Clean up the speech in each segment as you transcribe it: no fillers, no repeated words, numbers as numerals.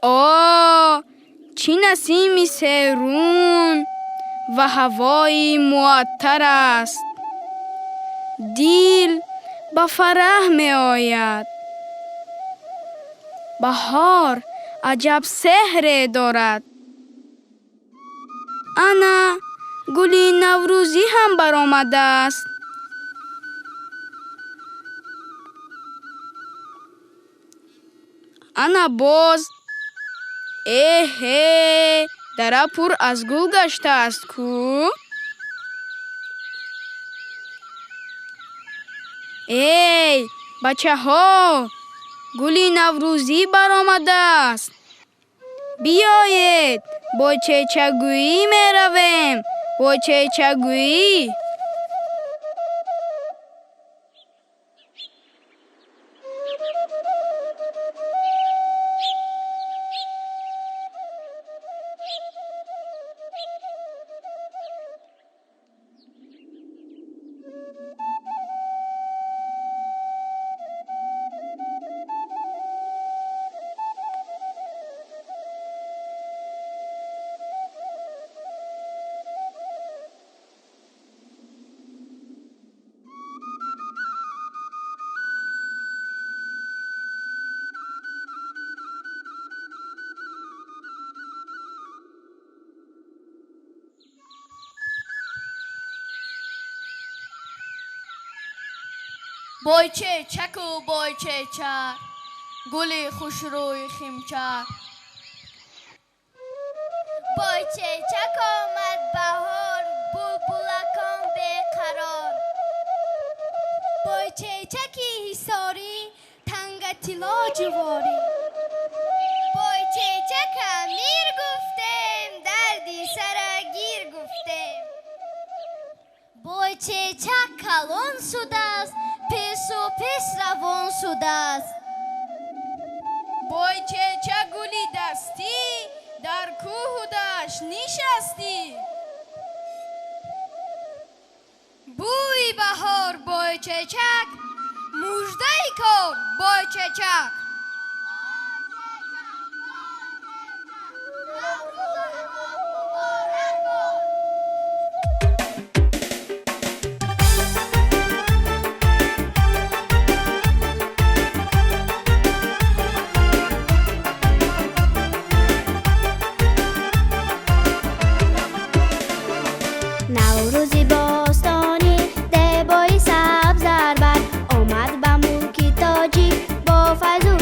آه چی نسیمی سرون و هوایی معطر است. دل به فرح می آید. بهار عجب سحر دارد. انا گلی نوروزی هم برآمده است. انا باز دره پر از گل گشته است کو. ای بچه ها، گلی نوروزی برآمده است. بیایید با چیچگویی می رویم. با چیچگویی. بایچه چک و بایچه چک، گل خوشروی خیمچک. بایچه چک آمد بهار، بلبلکان بیقرار. بایچه چکی حصاری، تنگ طلا جواری. بایچه چک میر گفتیم، دردی سرگیر گفتیم. بایچه چک کلان شده است، پیش و پیش روان شده است. بایچه گلی دستی، در کوه و دشت نشستی. بوی بهار بایچه چک، مژده کار بایچه چک. نوروزی باستانی دبای سبز زربت آمد به ملک تاجی با فضل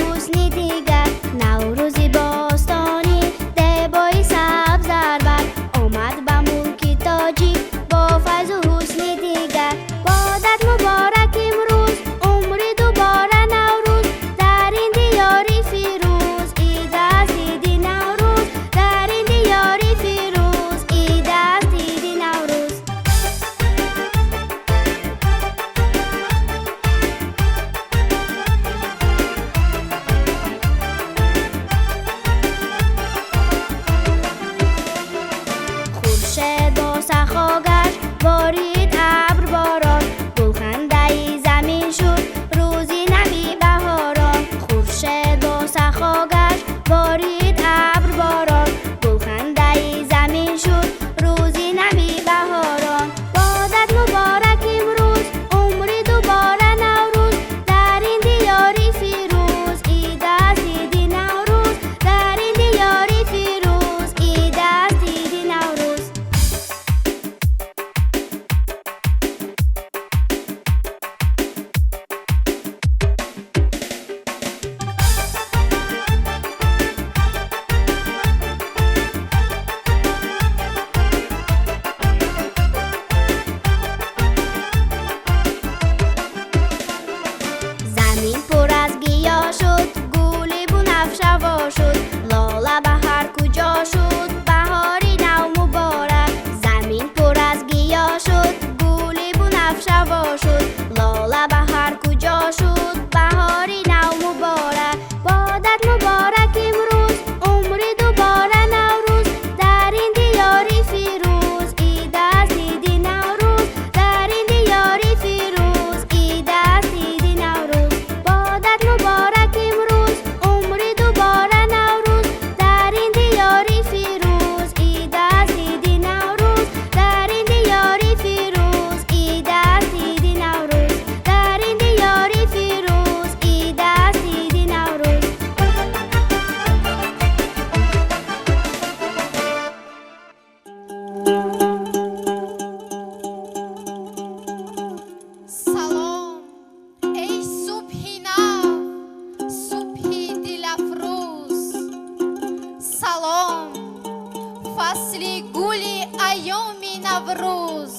فصلی گلی ایامی نوروز.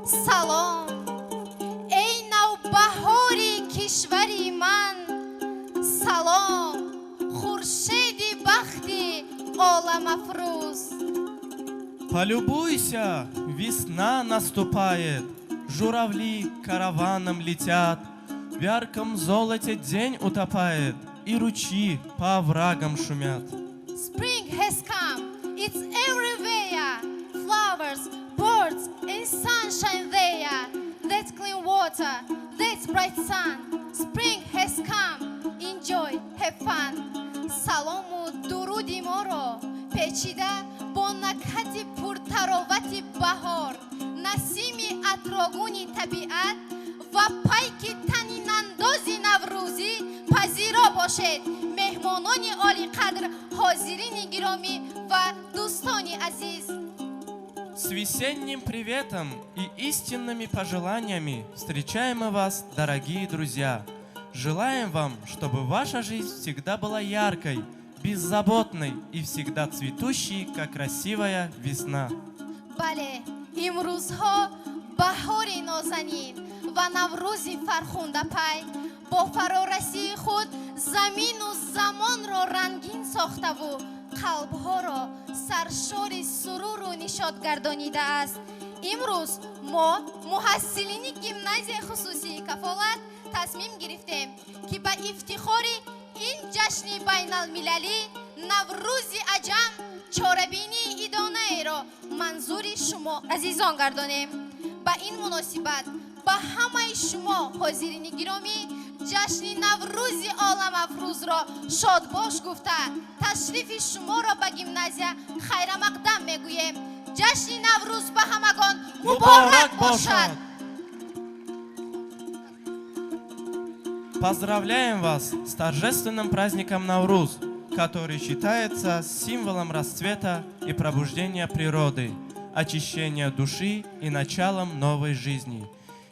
سلام ای نوبهاری کشوری من، سلام خورشیدی بختی عالم افروز. Полюбуйся, весна наступает, журавли караваном летят, в ярком золоте день утопает, и ручьи по оврагам шумят. Spring has come, it's everywhere, flowers, birds, and sunshine there. That's clean water, that's bright sun. Spring has come, enjoy, have fun. سلام و درودی ما را پیچیده با نکهت پرتراوت بهار، نسیم عطرآگون طبیعت و پیک طنین انداز نوروزی پذیرا باشد. مهمانان عالی قدر، حاضرین گرامی و دوستان عزیز، С весенним приветом и истинными пожеланиями встречаем мы вас, дорогие друзья. Желаем вам, чтобы ваша жизнь всегда была яркой, беззаботной и всегда цветущей, как красивая весна. بله امروزها بهار نازنین و نوروز فرخنده پی با فرارسی خود زمین و زمان را رنگین ساخته و قلبها را سرشار سرور و نشاط گردانیده است. امروز ما محصلین گیمنازیای خصوصی کفالت تصمیم گرفتیم که به افتخار این جشن بین المللی نوروز عجم چاره‌بینی ایدانه را منظور شما عزیزان گردانیم. با این مناسبت با همه شما حاضرین گرامی جشن نوروز عالم افروز را شاد باش گفته تشریف شما را به گیمنازیا خیر مقدم میگویم. جشن نوروز به همگان مبارک باشد. Поздравляем вас с торжественным праздником Навруз, который считается символом расцвета и пробуждения природы, очищения души и началом новой жизни.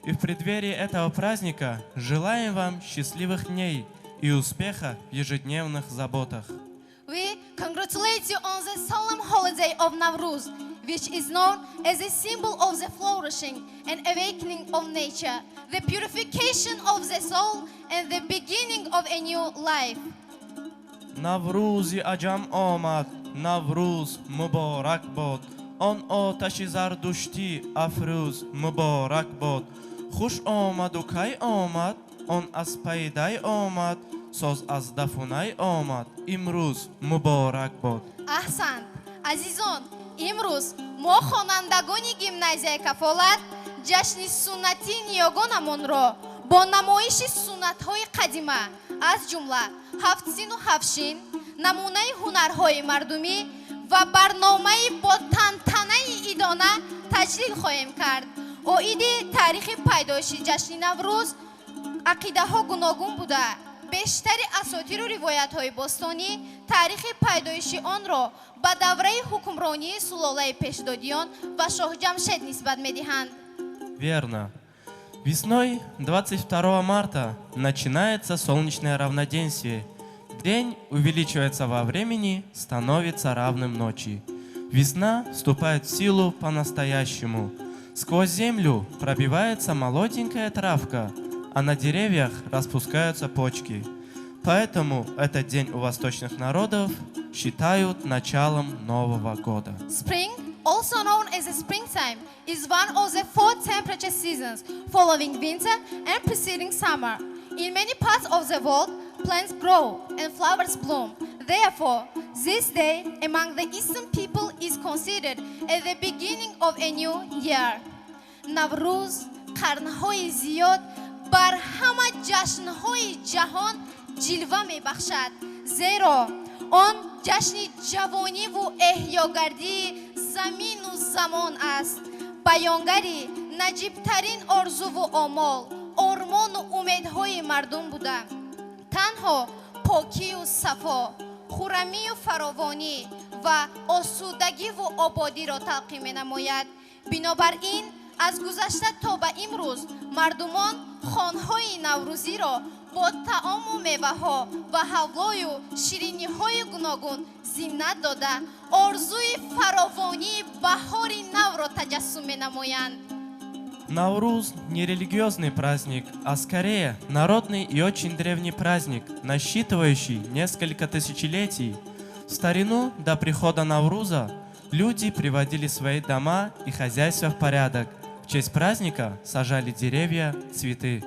И в преддверии этого праздника желаем вам счастливых дней и успеха в ежедневных заботах. We congratulate you on the solemn holiday of Nowruz, which is known as a symbol of the flourishing and awakening of nature, the purification of the soul, and the beginning of a new life. Наврузи аджам омад, Навруз мубарак бод. Он оташи зардушти афруз мубарак бод. Хуш омаду кай омад, он аз пайдай омад, соз аз дафунай омад. Имруз мубарак бод. احسن عزیزان، امروز ما خوانندگان گیمنازیای کفالت جشن سنتی نیاگانمان را با نمایش سنت‌های قدیمه از جمله هفت‌سین و هفت‌شین، نمونه هنرهای مردمی و برنامه با تنتنه ایدانه تجلیل خواهیم کرد. عاید تاریخ پیدایش جشن نوروز عقیده ها گوناگون بوده. بیشتر اساطیر و روایت های باستانی تاریخ پیدایش آن را به دوره حکمرانی سلاله پیشدادیان و شاه جمشید نسبت می‌دهند. Верно. Весной 22 марта начинается солнечное равноденствие. День увеличивается во времени, становится равным ночи. Весна вступает в силу по-настоящему. Сквозь землю пробивается молоденькая травка, а на деревьях распускаются почки. Поэтому этот день у восточных народов считают началом Нового года. Spring, also known as the springtime, is one of the four temperature seasons following winter and preceding summer. In many parts of the world, plants grow and flowers bloom. Therefore, this day among the Eastern people is considered as the beginning of a new year. Navruz قرنهای زیاد بر همه جشنهای جهان جلوه می بخشد، زیرا آن جشن جوانی و احیاگردی زمین و زمان است. بیانگری نجیبترین آرزو و آمال، آرمان و امیدهای مردم بوده. تنها پاکی و صفا، خرمی و فراوانی و آسودگی و آبادی را تلقی می نماید. بنابراین از گذشته تا به امروز مردمان خوانهای نوروزی را با طعام و میوه ها و حلوای و شیرینی های گوناگون زینت داده آرزوی فراوانی بهار نو را تجسم می نمایند. Навруз не религиозный праздник, а скорее народный и очень древний праздник, насчитывающий несколько тысячелетий. В старину до прихода Навруза люди приводили свои дома и хозяйства в порядок. В честь праздника сажали деревья, цветы.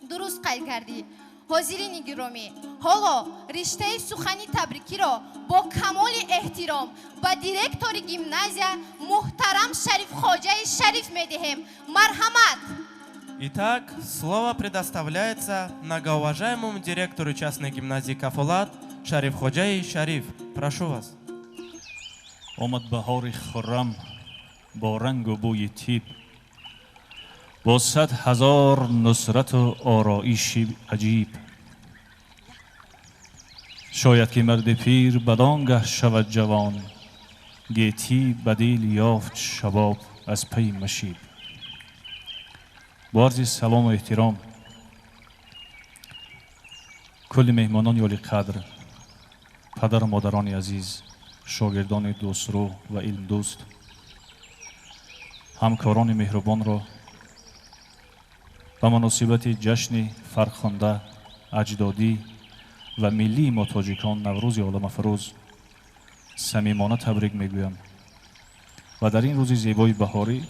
درست قید کردی. حاضرین گرامی، حالا رشته سخنی تبریکی را با کمال احترام به دیرکتور گیمنازیا محترم شریف خواجه شریف می‌دهیم. مرحمت. Итак, слово предоставляется многоуважаемому директору частной гимназии Кафулат Шариф Ходжаи Шариф. Прошу вас. آمد بهار خرم با رنگ و بوی تیب، با 100,000 نصرت و آرایش عجیب. شاید که مرد پیر بدانگه شود جوان، گیتی بدیل یافت شباب از پی مشیب. با عرض سلام و احترام کل مهمانان یالی قدر، پدر و مادران عزیز، شاگردان دوسترو و علم دوست، همکاران مهربان را به مناسبت جشن فرخنده اجدادی و ملی ما تاجیکان نوروز عالم افروز صمیمانه تبریک میگویم و در این روز زیبای بهاری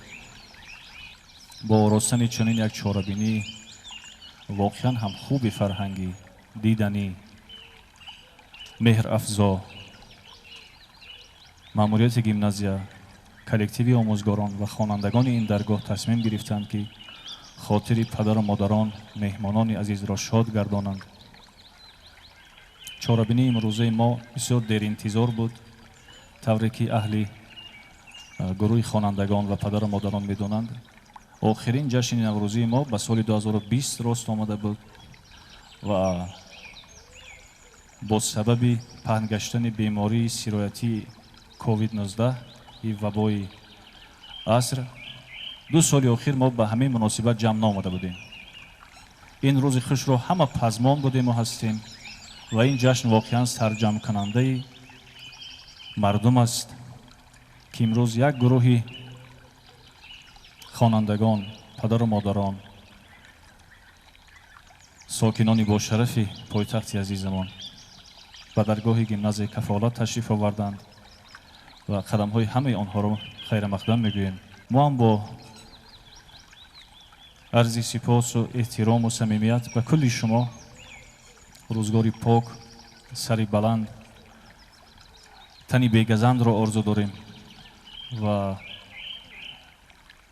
با آراستن چنین یک چهاربینی واقعا هم خوب فرهنگی، دیدنی، مهر افزا، ماموریت گیمنازیا، کلکتیوی آموزگاران و خوانندگان این درگاه تصمیم گرفتند که خاطر پدر و مادران مهمانان عزیز را شاد گردانند. چهاربینی امروزه ما بسیار دیر انتظار بود، طوری که اهل گروه خوانندگان و پدر و مادران میدونند. آخرین جشن نوروزی ما به سال 2020 راست آمده بود و با سبب پهن گشتن بیماری سرایتی کووید 19 ای وبای عصر 2 سال آخر ما به همین مناسبت جمع نآمده بودیم. این روز خوش رو همه پزمان بودیم و هستیم و این جشن واقعا سرجم کننده مردم است که امروز یک گروه خوانندگان، پدر و مادران، ساکنان با شرف پایتخت عزیزمان به درگاه گیمنازیای کفالت تشریف آوردند و قدم های همه آنها را خیر مقدم میگوییم. ما هم با عرض سپاس و احترام و صمیمیت به کل شما روزگاری پاک، سری بلند، تنی بیگزند را آرزو داریم و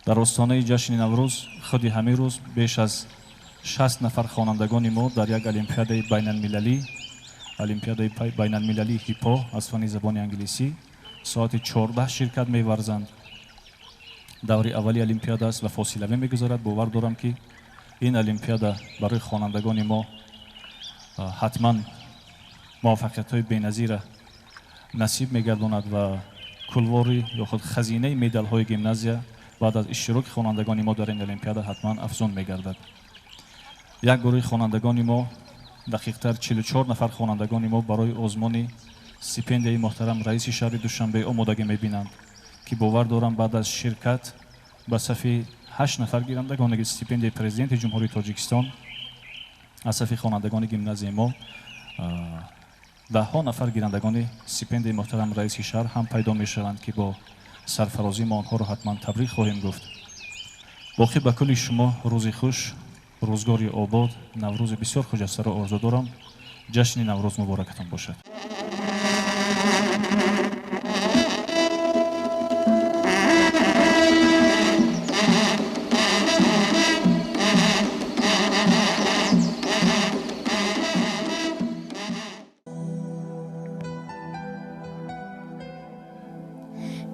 در آستانه جشن نوروز خودی همین روز بیش از 60 نفر خوانندگان ما در یک المپیاد بین المللی هیپا از فن زبان انگلیسی ساعت 14 شرکت می‌ورزند. دور اولی المپیاد است و فاصله می‌گذارد. باور دارم که این المپیاد برای خوانندگان ما حتما موفقیت‌های بی‌نظیر نصیب می‌گرداند و کلواری یا خود خزینه مدال‌های گیمنازیا بعد از اشتراک خوانندگان ما در این المپیاد حتما افزون می‌گردد. یک گروه خوانندگان ما، دقیق‌تر 44 نفر خوانندگان ما برای آزمون استیپندیای محترم رئیس شهر دوشنبه آمادگی می‌بینند که باور دارم بعد از شرکت به صف 8 نفر گیرندگان استیپندیای پرزیدنت جمهوری تاجیکستان از صف خوانندگان گیمنازیای ما 10 نفر گیرندگان استیپندیای محترم رئیس شهر هم پیدا می‌شوند که با سرفرازی ما آنها را حتما تبریک خواهیم گفت. باقی به کل شما روز خوش، روزگاری آباد، نوروز بسیار خجسته را آرزو دارم. جشن نوروز مبارکتان باشد.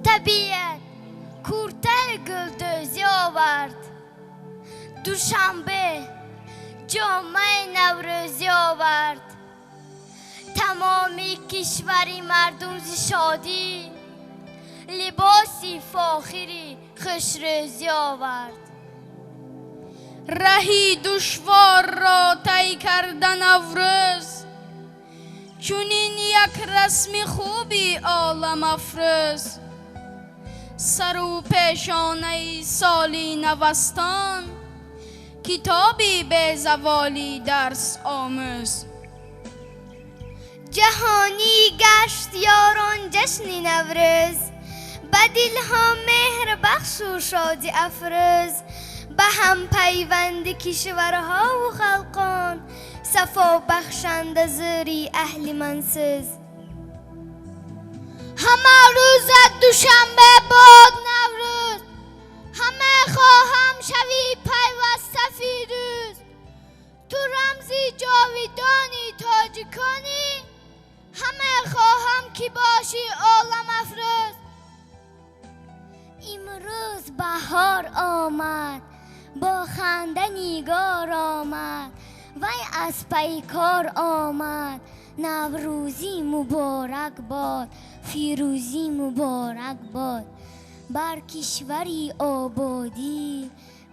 طبیعت کورتر گلدوزی آورد، دوشنبه جامعه نوروزی آورد، تمامی کشوری مردم ز شادی لباسی فاخری خوشروزی آورد. رهی دشوار را طی کردن نوروز، چنین یک رسم خوبی عالم افروز. سر و پیشانه سالی نوستان، کتابی به زوالی درس آموز. جهانی گشت یاران جشن نوروز، به دلها مهر بخش و شادی افروز. به هم پیوند کشورها و خلقان، صفا بخشند زوری اهل منسوز. همه روز دوشنبه باد نوروز، همه خواهم شوی پیوسته فیروز. تو رمزی جاویدانی تاجیکانی، همه خواهم که باشی عالم افروز. امروز بهار آمد، با خنده نگار آمد، وی از پیکار آمد. نوروزی مبارک باد، فیروزی مبارک باد. بر کشوری آبادی،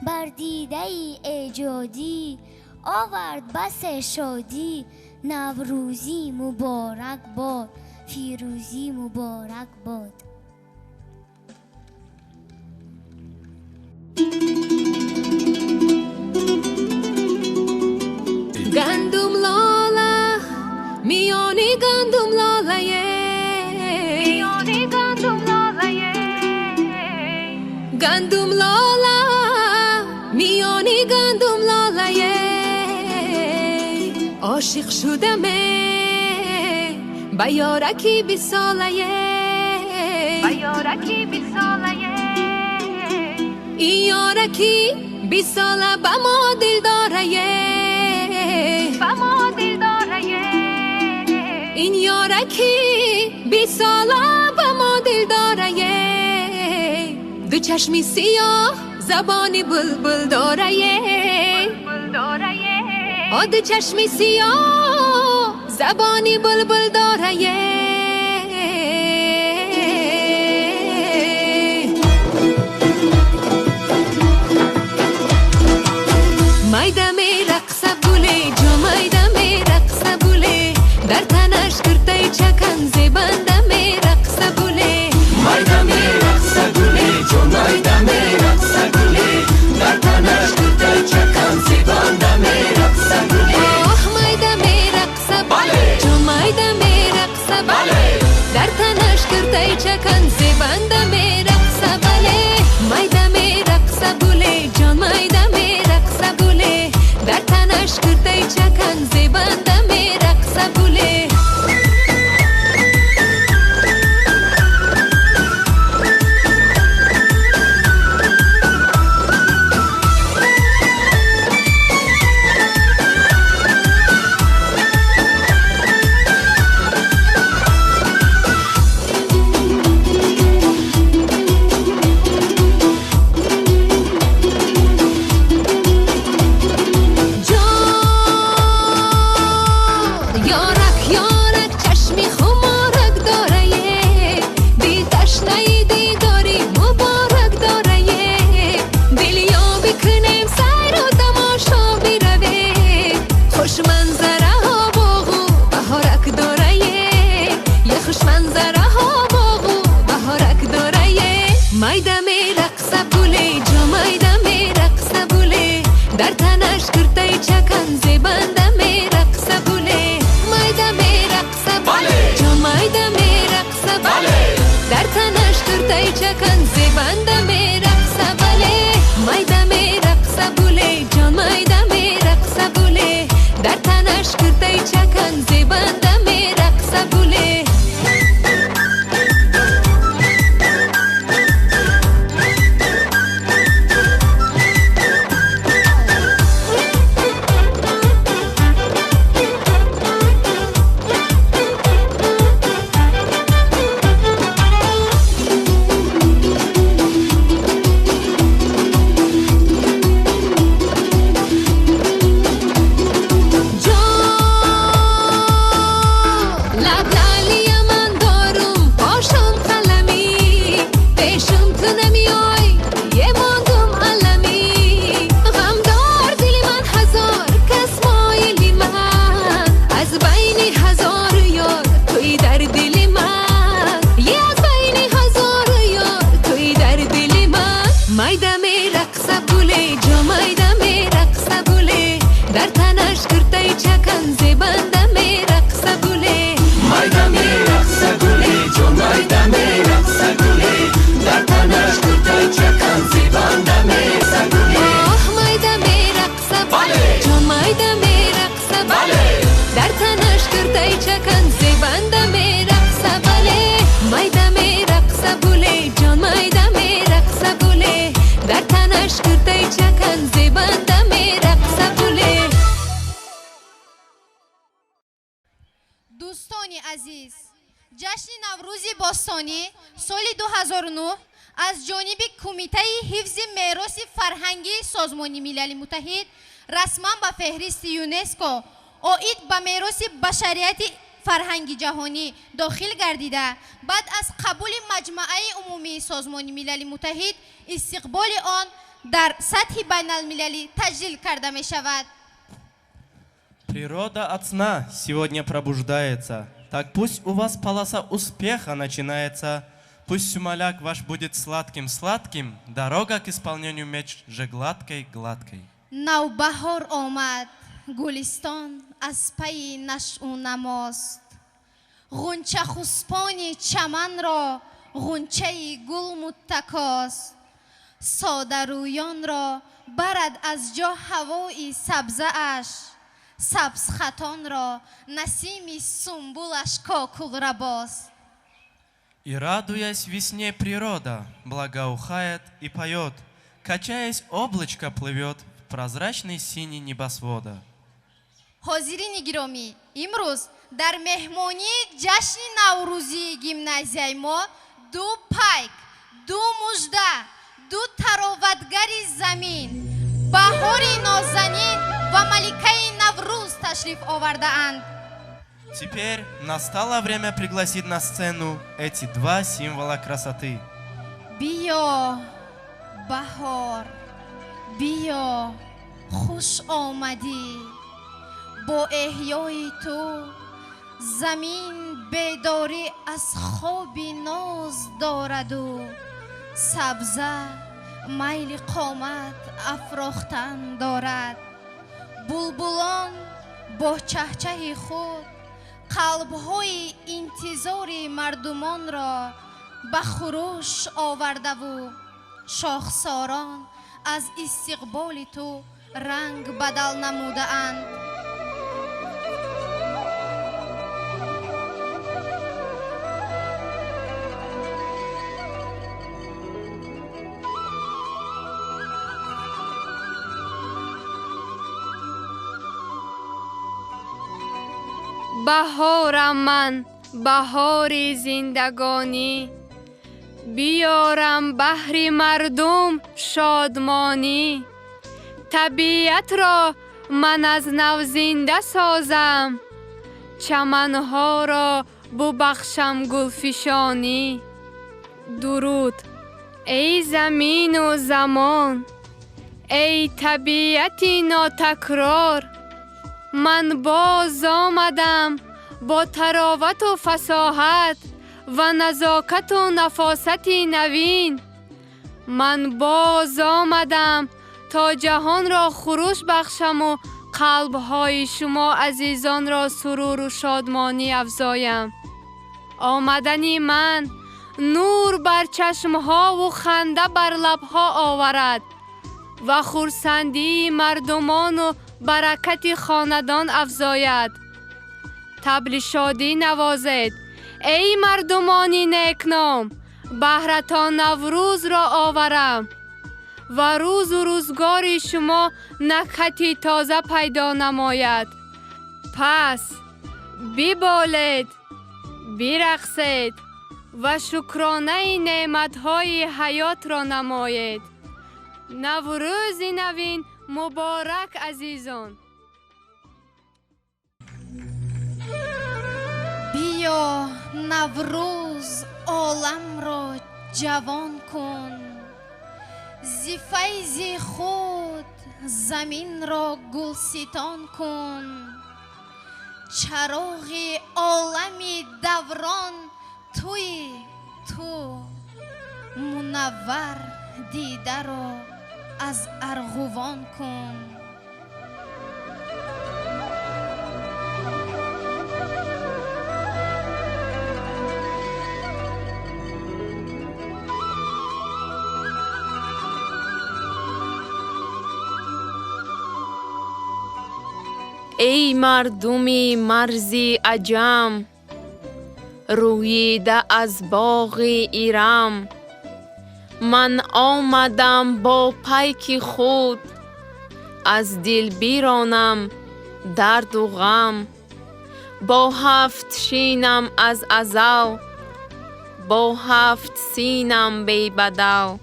بر دیده ایجادی، آورد بس شادی. نوروزی مبارک باد، فیروزی مبارک باد. گندم لاله میانی گندم لاله، میانی گندم لاله، گندم لاله میانی گندم لاله. عاشق شدم به یارکی 20 ساله، به یارکی 20 ساله. این یارکی 20 ساله به ما دل داره، به ما دل داره. این یارکی 20 ساله به ما دل داره. دو چشمی سیاه زبانی بلبل داره، بلبل داره. دو چشمی سیاه زبانی بلبل داره. مایده می رقصه بوله، جو مایده می رقصه بوله. در تنش کرته چکن زبنده می رقصه بوله. مایده می رقصه بوله، جو مایده می رقصه بوله. در تنش کرته چکن زبنده می رقصه بوله. آه مایده می رقصه بوله، جو مایده می رقصه بوله. در تنش کرته چکن زبنده می رقصه بوله. مایده می رقصه بوله، جو مایده می رقصه بوله. در تنش کرده چکن زبنده می رقصه بوله. مایده می رقصه بوله، جو مایده می رقصه بوله. در تنش کرته چکن زبنده می رقصه بوله. مایده می رقصه بوله، جو مایده می رقصه بوله. در تنش کرته چکن زبنده می رقصه بوله. مایده می رقصه بوله، جو مایده می رقصه بوله. در تنش کرته چکن زبنده می رقصه بوله. تنش کرتای چکن زبنده می رقص گله مایده می رقص گله جو مایده می رقص گله در تنش کرتای چکن زیبنده می رقص گله مایده می رقص بله جو مایده می رقص بله در تنش کرتای چکن زبنده می رقص بله مایده می رقص گله جو مایده می رقص گله در تنش کرتای چکن زبنده می رقص گله دوستانی عزیز، جشن نوروز باستانی سال 2009 از جانب کمیته حفظ میراث فرهنگی سازمان ملل متحد رسما به فهرست یونسکو آید به میراث بشریت فرهنگی جهانی داخل گردیده بعد از قبول مجمع عمومی سازمان ملل متحد استقبال آن در سطح بین المللی تسجیل کرده می شود. Природа от сна сегодня пробуждается. Так пусть у вас полоса успеха начинается. Пусть сюмаляк ваш будет сладким-сладким. Дорога к исполнению меч же гладкой-гладкой. نوبهار آمد گلستان از پی نشء و نماست غنچه خسبان چمن را غنچه گل متکاست ساده رویان را برد از جا هوای سبزه اش سبز خطان را نسیم سنبولش کاکل رباست. И радуясь весне природа, благоухает и поет, качаясь облачко плывет в прозрачной синей небосвода. حاضرین گرامی، امروز در مهمانی جشن نوروزی گیمنازیای ما دو پیک، دو مژده، دو تراوتگر زمین، بهار نازنین و ملکه نوروز تشریف آورده اند. Теперь настало время пригласить на сцену эти два символа красоты. بیا بهار، بیا خوش آمدی. با احیای تو زمین بیداری از خواب ناز دارد و سبزه میل قامت افراختن دارد. بلبلان با چهچه خود قلب‌های انتظار مردمان را به خروش آورده و شاخساران از استقبال تو رنگ بدل نموده اند. بهارم من بهار زندگانی بیارم بهر مردم شادمانی طبیعت را من از نو زنده سازم چمنها را ببخشم گلفشانی درود ای زمین و زمان ای طبیعت ناتکرار من باز آمدم با تراوت و فصاحت و نزاکت و نفاست نوین من باز آمدم تا جهان را خروش بخشم و قلب‌های شما عزیزان را سرور و شادمانی افزایم آمدنی من نور بر چشمها و خنده بر لبها آورد و خرسندی مردمان و برکت خاندان افزاید طبل شادی نوازید ای مردمانی نیکنام بهرتان نوروز را آورم و روز و روزگار شما نکهتی تازه پیدا نماید پس ببالید برقصید و شکرانه نعمتهای حیات را نمایید نوروز نوین مبارک عزیزان بیا نوروز عالم را جوان کن ز فیض خود زمین را گلستان کن چراغ عالم دوران توی تو منور دیده را از ارغوان کن ای مردمی مرزی عجم، روییده از باغ ایرم. من آمدم با پیک خود، از دل بیرانم درد و غم. با 7 شینم از ازل، با 7 سینم بی بدل.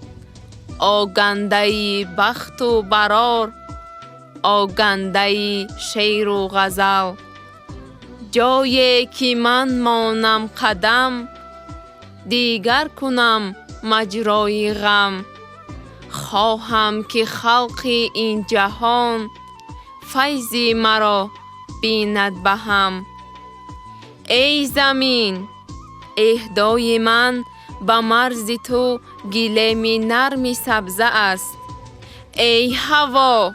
آگنده بخت و برار، آگنده شعر و غزل. جایی که من مانم قدم، دیگر کنم مجرای غم. خواهم که خلق این جهان، فیض مرا بیند به هم. ای زمین اهدای من، به مرز تو گلیم نرمی سبزه است. ای هوا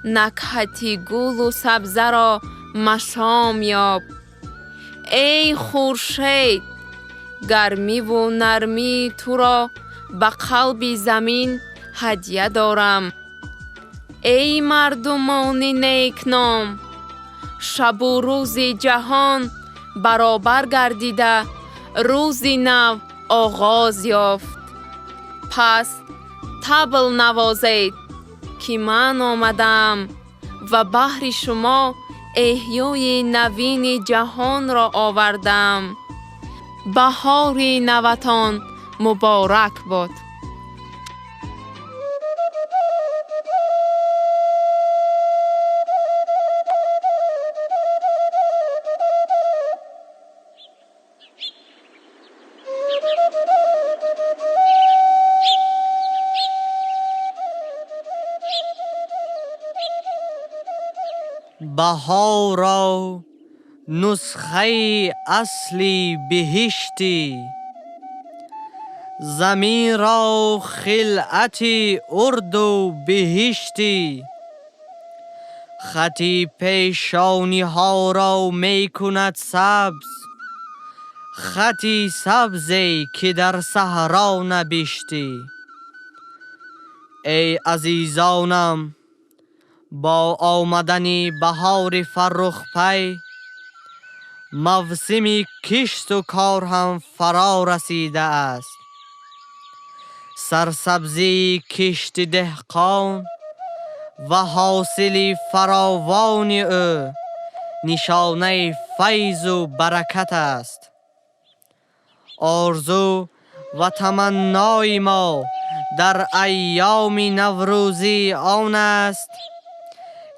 نکهت گل و سبزه را مشام یاب. ای خورشید گرمی و نرمی تو را به قلب زمین هدیه دارم. ای مردمان نیکنام، شب و روز جهان برابر گردیده، روز نو آغاز یافت. پس طبل نوازید که من آمدم و بهر شما احیای نوین جهان را آوردم. بهار نوتان مبارک باد. بهارا نسخه اصلی بهشتی، زمین را خلعت ارد و بهشتی. خطی پیشانی ها را می کند سبز، خطی سبزی که در صحرا نبشتی. ای عزیزانم، با آمدن بهار فرخ پی، موسم کشت و کار هم فرا رسیده است. سرسبزی کشت دهقان و حاصل فراوان او نشانه فیض و برکت است. آرزو و تمنای ما در ایام نوروزی آن است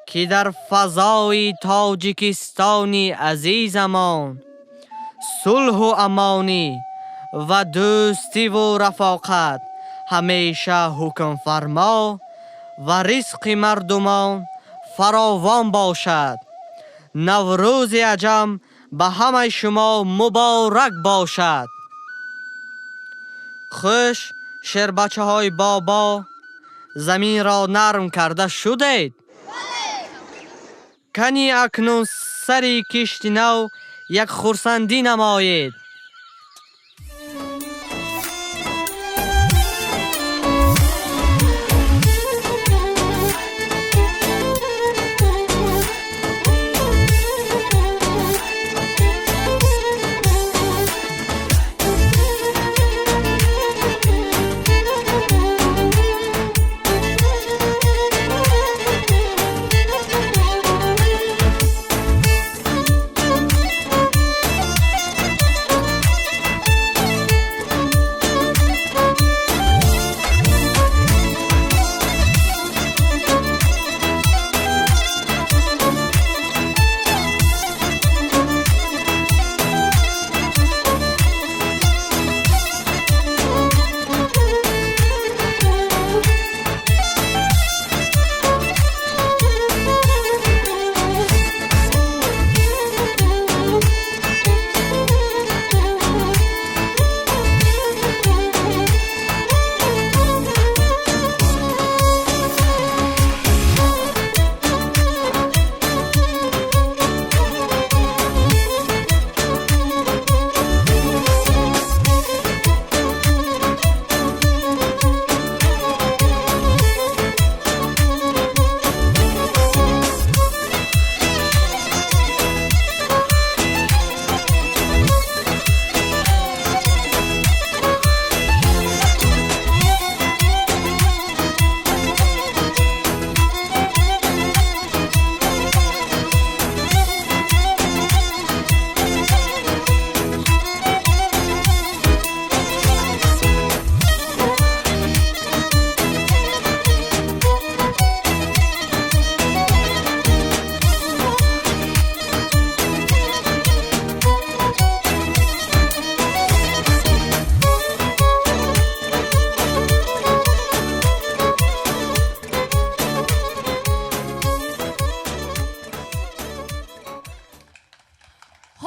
که در فضای تاجیکستان عزیزمان صلح و امانی و دوستی و رفاقت همیشه حکم فرما و رزق مردمان فراوان باشد. نوروز عجم به همه شما مبارک باشد. خوش شربچه های بابا، زمین را نرم کرده شدید؟ کنی اکنون سری کشت نو یک خرسندی نمایید.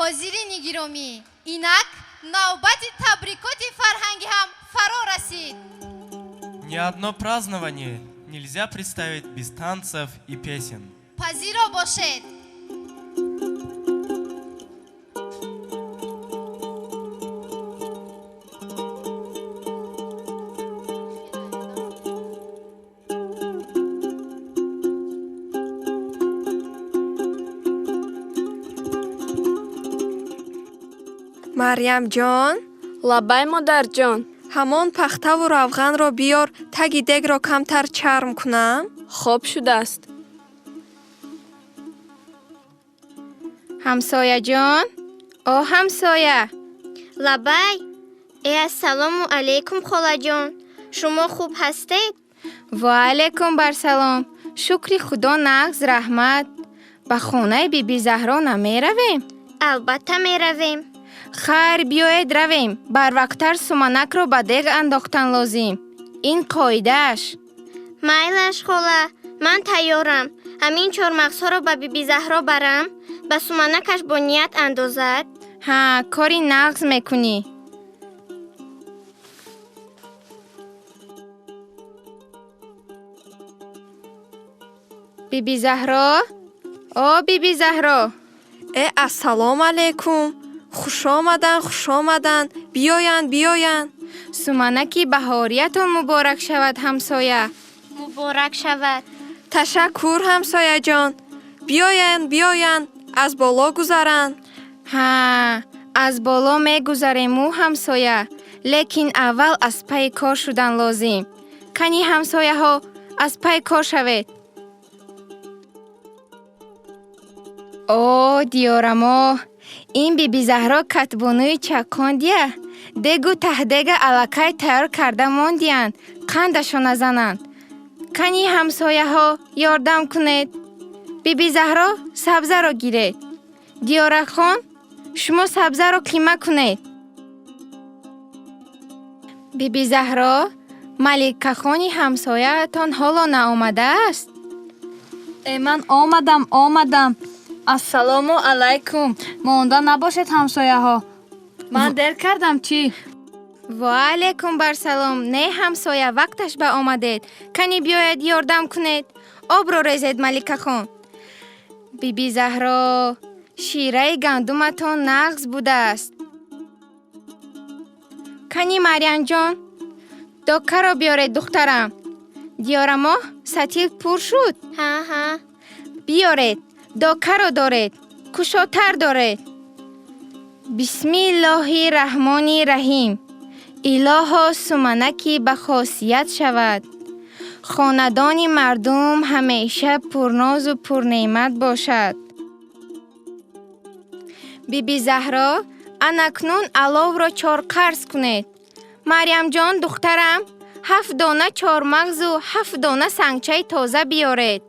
ҳозирини гиромӣ, инак навбати табрикоти фарҳангӣ ҳам фаро расид. Ни одно празднование нельзя представить без танцев и песен. пазиро бошед. марьям ҷон, лаббай модарҷон. ҳамон пахтаву равғанро биёр, таги дегро камтар чарм кунам. хоб шудааст. ҳамсояҷон, о ҳамсоя. лабай. ассалому алайкум холаҷон. шумо хуб ҳастед? ва алайкум барсалом. шукри худо нағз раҳмат. ба хонаи биби заҳро намеравем? албатта меравем. хайр, биёед равем. барвақттар суманакро ба дег андохтан лозим. ин қоидааш. майлаш хола, ман тайёрам. ҳамин чормағзҳоро ба биби заҳро барам, ба суманакаш бо ният андозад. ҳа, кори нағз мекунӣ. биби заҳро, о биби заҳро. ассалому алайкум. хушомадан. биёянд. суманаки баҳориятон муборак шавад ҳамсоя. муборак шавад. ташаккур ҳамсояҷон. биёянд. аз боло гузаранд. ҳа, аз боло мегузарему ҳамсоя. лекин аввал аз пайи кор шудан лозим. кани ҳамсояҳо, аз пайи кор шавед. о диёрамо, ин биби заҳро катбонӯи чаккондия. дегу таҳдега аллакай тайёр карда мондиянд. қандашо назананд. кани ҳамсояҳо, ёрдам кунед. биби заҳро, сабзаро гиред. диёрахон, шумо сабзаро қима кунед. биби заҳро, маликахони ҳамсояатон ҳоло наомадааст? ман омадам. ассалому алайкум. монда набошед ҳамсояҳо. ман дер кардам чӣ? ва алайкум барсалом. не ҳамсоя, вақташ ба омадед. кани биёед ёрдам кунед. обро резед маликахон. биби заҳро, шираи гандуматон нағз будааст. кани марьямҷон, докаро биёред духтарам. диёрамо, сатил пур шуд. ҳа. биёред. докаро доред. кушотар доред. бисмиллоҳи раҳмони раҳим. илоҳо суманаки ба хосият шавад. хонадони мардум ҳамеша пурнозу пурнеъмат бошад. биби заҳро, анакнун аловро 4 қарз кунед. марьямҷон духтарам, 7 дона чормағзу 7 дона сангчаи тоза биёред.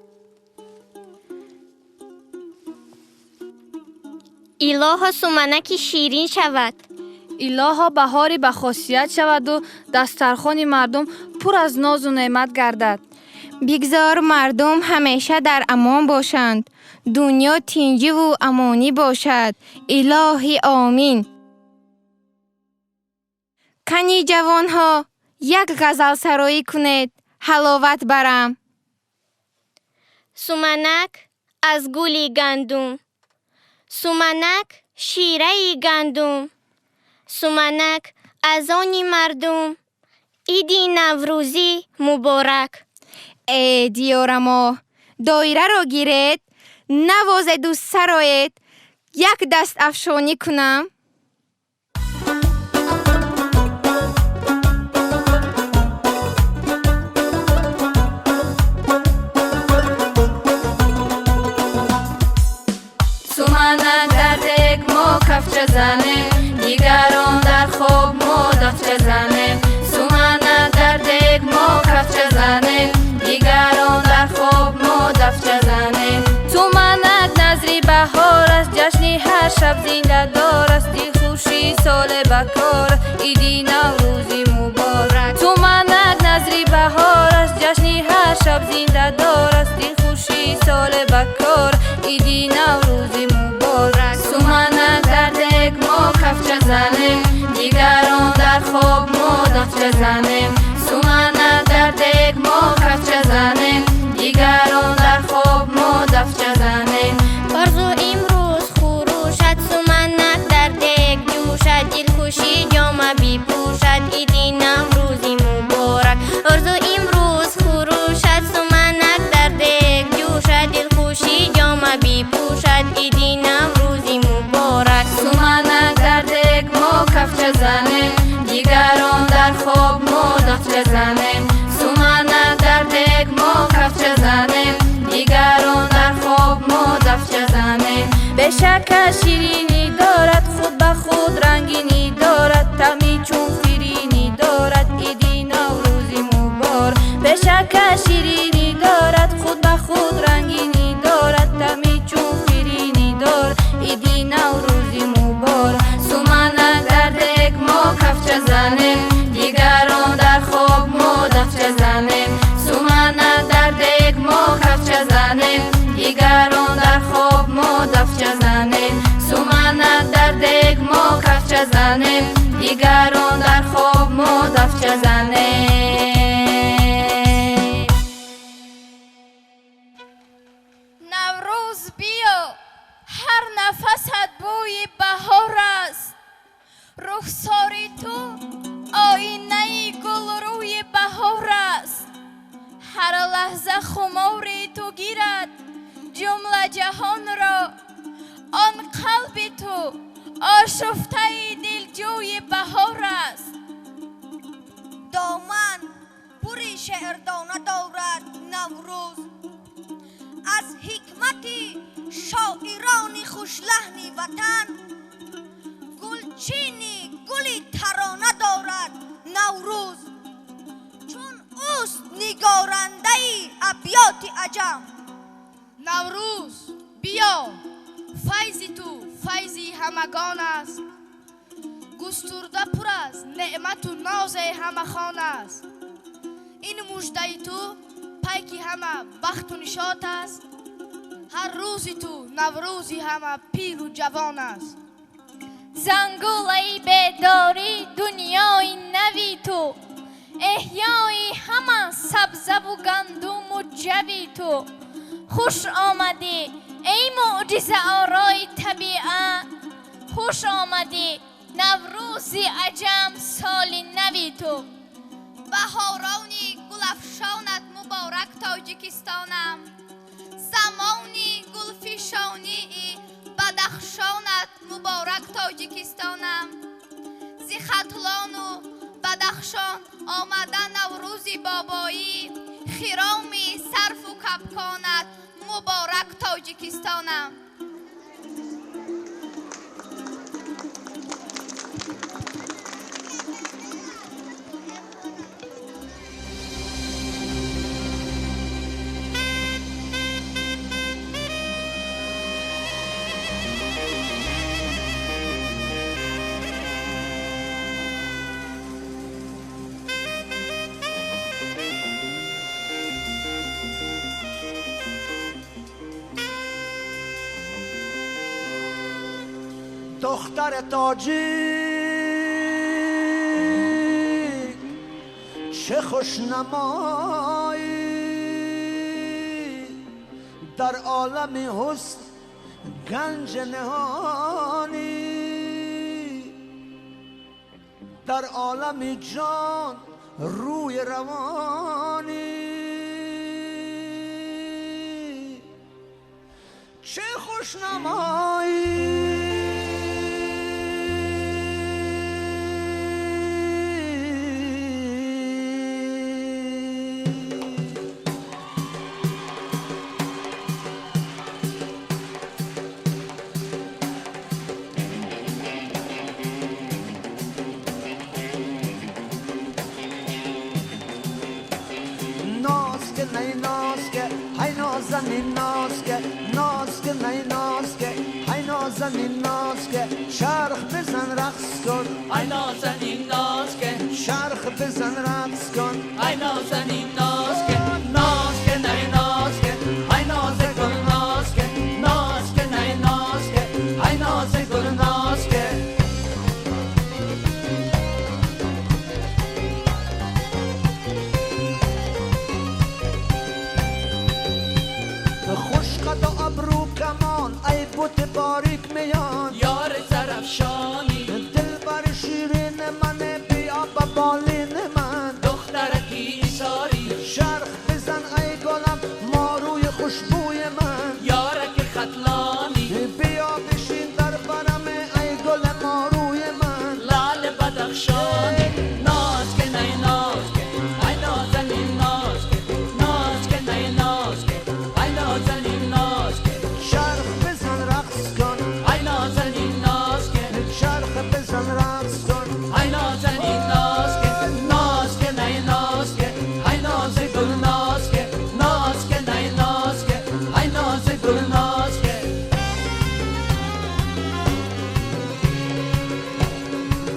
илоҳо суманаки ширин шавад. илоҳо баҳори ба хосият шаваду дастархони мардум пур аз нозу неъмат гардад. бигзор мардум ҳамеша дар амон бошанд. дунё тинҷиву амонӣ бошад. илоҳиомин. кани ҷавонҳо, як ғазалсароӣ кунед. ҳаловат барам. суманак аз гули гандум. суманак шираи гандум. суманак аз они мардум. иди наврӯзӣ муборак. диёрамо, доираро гиред, навозеду сароед. як даст афшонӣ кунам. суманак дар дег мо кафча занем, дигарон дар хоб мо дафча занем. суманак дар дег мо кафча занем, дигарон дар хоб мо дафча занем. суманак назри баҳор аст, ҷашни ҳар шаб зиндадор аст. дилхуши соли бакор аст, иди наврӯзи муборак. суманак назри баҳор аст, ҷашни ҳар шаб зиндадор аст. дилхуши соли бакор, иди наврӯзи муборак. суманак дар کفچه زنیم سومنه در دگ ما کفچه زنیم دیگران در خواب ما دفچه زنیم آرزو امروز خروشد سومنک در دگ جوشد دلخوشی جامه بی پوشد ایدی نوروزی مبارک آرزو امروز خروشد سومنک در دگ جوشد دلخوشی جامه بی پوشد ایدی نوروزی مبارک سومنک در دگ ما کفچه زنیم دیگران در خواب ما دفچه زنیم سومنک در دگ ما کفچه زنیم دیگران در خواب ما دفچه زنیم بشک شیرینی دارد خود به خود رنگینی دارد تمی چون فرینی دارد ایدی نوروزی مبارک بشک شیرینی دارد خود به خود رنگینی دارد تمی چون فرینی دارد ایدی نوروزی مبارک سومنک در دگ ما کفچه زنیم دیگران در خواب ما دفچه زنیم سومنک در دگ ما کفچه زنیم دیگران در خواب ما دفچه زنیم سومنک در دگ ما کفچه زنیم دیگران در خواب ما دفچه زنیم نوروز بیا هر نفست بوی بهار است رخساری تو آینه گل روی بهار است هر لحظه خماری تو گیرد جمله جهان را آن قلب تو آشفته دلجوی بهار است دامن پوری شعردانه دارد نوروز از حکمتی شاعرانی خوشلحنی وطن گلچینی گلی ترانه دارد نوروز چون اوست نگارنده ابیات عجم نوروز بیا فیضی تو فیضی همگان است گسترده پر از نعمت و ناز همه خان است این مژده تو پیکی همه بخت و نشاط است هر روزی تو نوروزی همه پیر و جوان است زنگوله بیداری دنیای نوی تو احیای همه سبزه و گندم و جوی تو خوش آمدی ای معجزه آرای طبیعت خوش آمدی نوروزی عجم سال نوی تو بهارانی گلفشانت مبارک تاجیکستانم زمانی گلفشانی بدخشانت مبارک تاجیکستانم زی ختلان و بدخشان آمدن نوروزی بابایی خیرامی صرف و کپکانت مبارک تاجیکستانم دختر تاجیک چه خوشنمایی در عالم حسن گنج نهانی در عالم جان روی روانی چه خوشنمایی نازنین ناز که ناز که نی ناز که ای نازنین ناز که شرخ بزن رقص کن ای نازنین ناز که شرخ بزن رقص کن ای نازنین ناز که ناز که نی ناز که ای ناز گل ناز که ناز که نی ناز که ای ناز گل ناز که تاریک میان یار زرفشانی دل بر شیرین من بیا با بالین من دخترکی ایساری شرخ بزن ای گلم ماروی خوشبوی من یارک خطلانی بیا بشین در برم ای گل ماروی من لال بدخشانی ناز که نی ناز که ای نازنین ناز که ناز که نی ناز که ای نازنین ناز که شرخ بزن رقص کن ای نازنین ناز که شرخ بزن رقص کن ای نازنین ناز که نی ناز که ای ناز گل ناز که نی ناز که ای ناز گل ناز که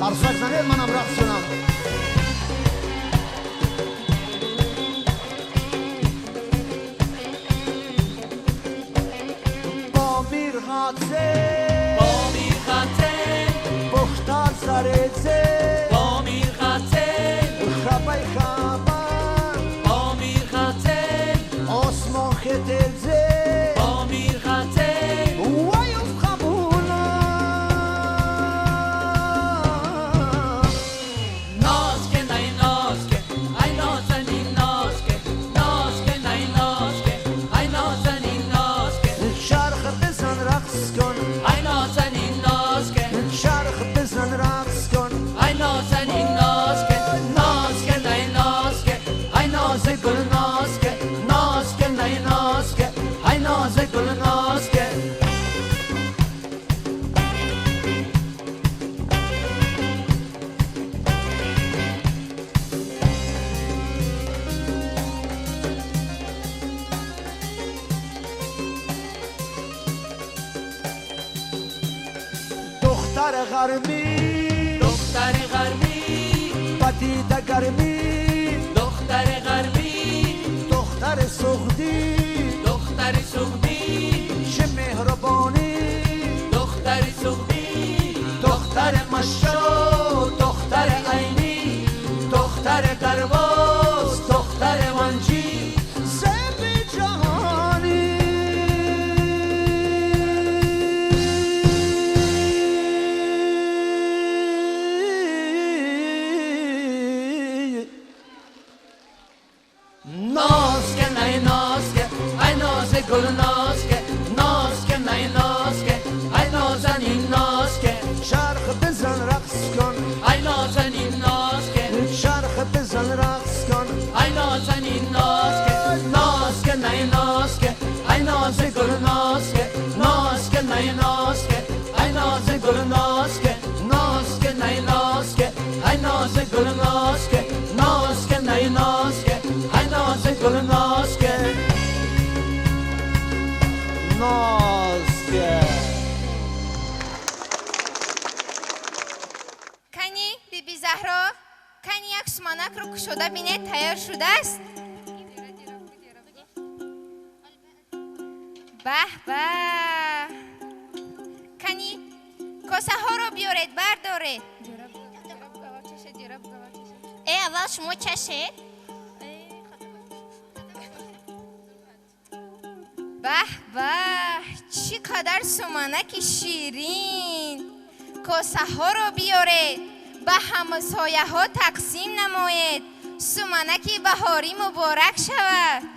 قرصک زنید منم رقص کنم با میر خاطر با میر خاطر بختار سرزه با میر خاطر خبای خبان با میر خاطر آسمان خدلزه با میر خاطر وایوف قبولا ناز که نی ناز که ای نازنین ناز که ناز که نی ناز که ای نازنین ناز که شرخ بزن رقص کن ای نازنین ناز که شرخ بزن رقص کن ای نازنین ناز که نی ناز که ای ناز گل ناز که نی ناز که ای ناز گل ناز که دختر غربی دختر غربی پدیده گرمی دختر غربی دختر سخدی دختر سخدی چه مهربانی دختر سخدی دختر مشو دختر عینی دختر درواز دختر منجی زب جهانی ناز که نی ناز که ای ناز گل ناز که ناز که نی ناز که ای نازنین ناز که شرخ بزن رقص کن ای نازنین ناز که شرخ بزن رقص کن ای نازنین ناز که نی ناز که ای ناز گل ناز که نی ناز که ای ناز گل ناز که نی ناز که ای ناز گل ناز که نی ناز که ای ناز گل ناز که ناز که کنی بیبی زهرا کنی یک سمانک رو کشوده بینه تیار شده است به به کنی کاسه ها رو بیارید بردارید ای اول شما چشید به به چقدر سمانک شیرین کاسه ها رو بیارید به همسایه ها تقسیم نمایید سمانک بهاری مبارک شود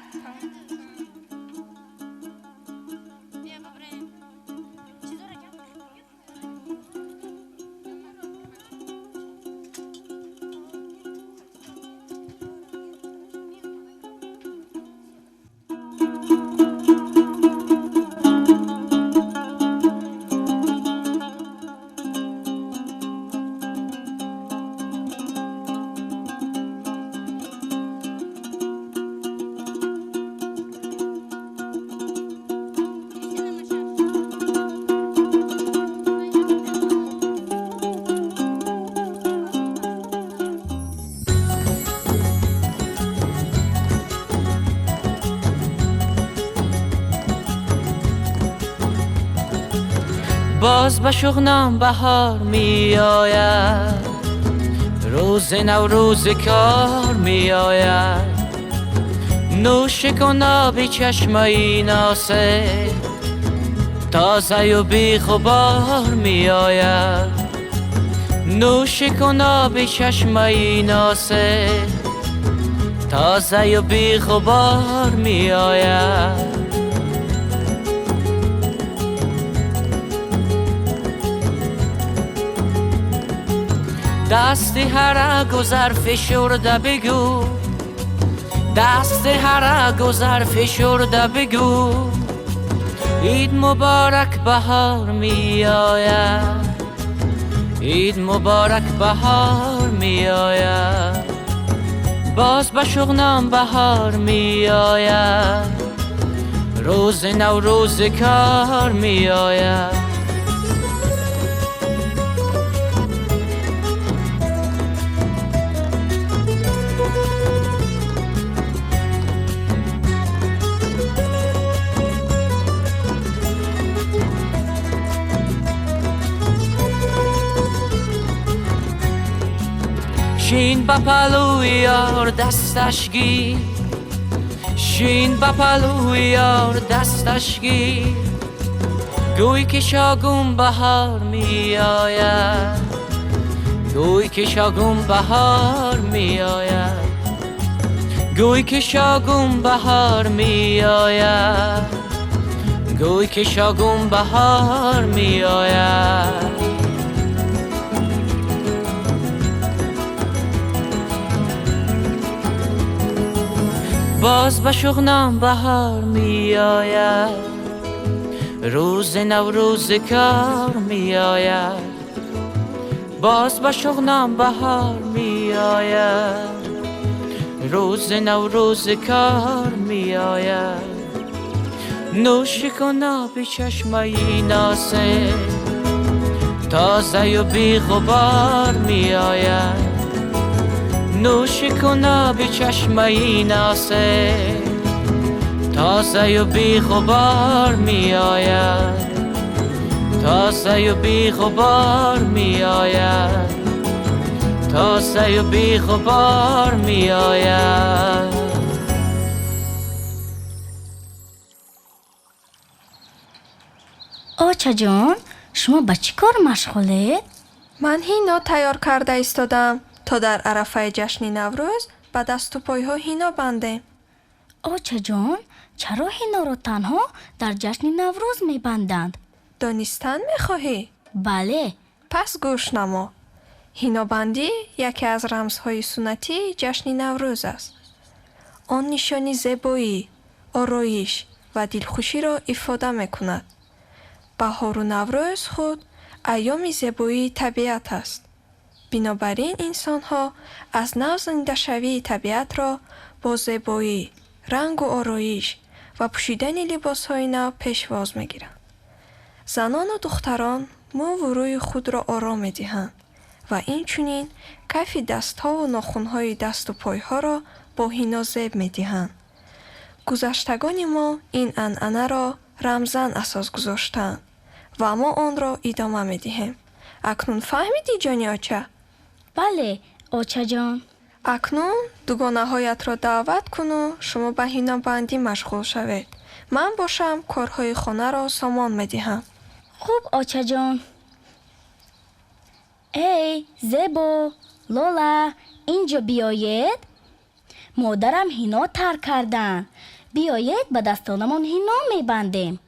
باز به شغنم بهار می آید، روز نوروز کار می آید. نوش کن آبی چشمه ناسه تازه و بی غبار می آید نوش کن آب چشمه ناسه تازه و بی غبار می آید دست هر گذر فشرده بگو دست هر گذر فشرده بگو عید مبارک بهار می آید عید مبارک بهار می آید باز به شغنم بهار می آید روز نوروز کار می آید شین با پلوی یار دستش گیر شین با پلوی یار دستش گیر گوی که شاگون بهار می آید گوی که شاگون بهار می آید گوی که شاگون بهار می آید گوی که شاگون بهار می آید باز به شغنم بهار می آید روز نوروز کار می آید باز به شغنم بهار می آید روز نوروز کار می آید نوش کن آب چشمه ناسه تازه و بی غبار می آید نوش کن آب چشمه ناسه تازه و بی غبار می آید تازه و بی غبار می آید تازه و بی غبار می آید آچا جان شما با چی کار مشغولید؟ من هینا تیار کرده ایستادم تا در عرفه جشن نوروز به دست و پایها هینا بندیم. آچا جان چرا هینا را تنها در جشن نوروز می بندند؟ دانستن می خواهی؟ بله. پس گوش نما. هینا بندی یکی از رمزهای سنتی جشن نوروز است. آن نشانی زیبایی، آرایش و دلخوشی را ifade می کند. بهار و نوروز خود ایام زیبایی طبیعت است. بنابراین انسان ها از نو زنده شوی طبیعت را با زیبایی، رنگ و آرایش و پوشیدن لباس های نو پیشواز می گیرند. زنان و دختران مو و روی خود را آرام می دهند و این چنین کف دست ها و ناخن های دست و پای ها را با هینا زیب می دهند. گذشتگان ما این عنعنه را رمزاً اساس گذاشتند و ما آن را ادامه می دهیم. اکنون فهمیدی جانی آچه؟ بله آچه جان. اکنون دوگانه هایت را دعوت کن و شما به هینا بندی مشغول شوید. من باشم کارهای خانه را سامان می دهم. خوب آچه جان. ای زیبا، لولا اینجا بیایید. مادرم هینا تر کردن. بیایید به دستانمان هینا می بندیم.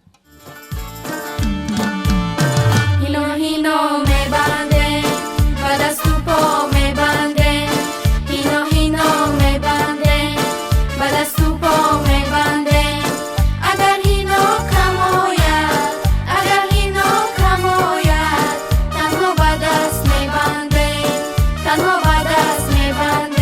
هینا می بندیم و دست و پا می بندیم. هینا می بندیم و دست و پا می بندیم. اگر هینا کم آید، اگر هینا کم آید، تنها به دست می بندیم، تنها به دست می بندیم.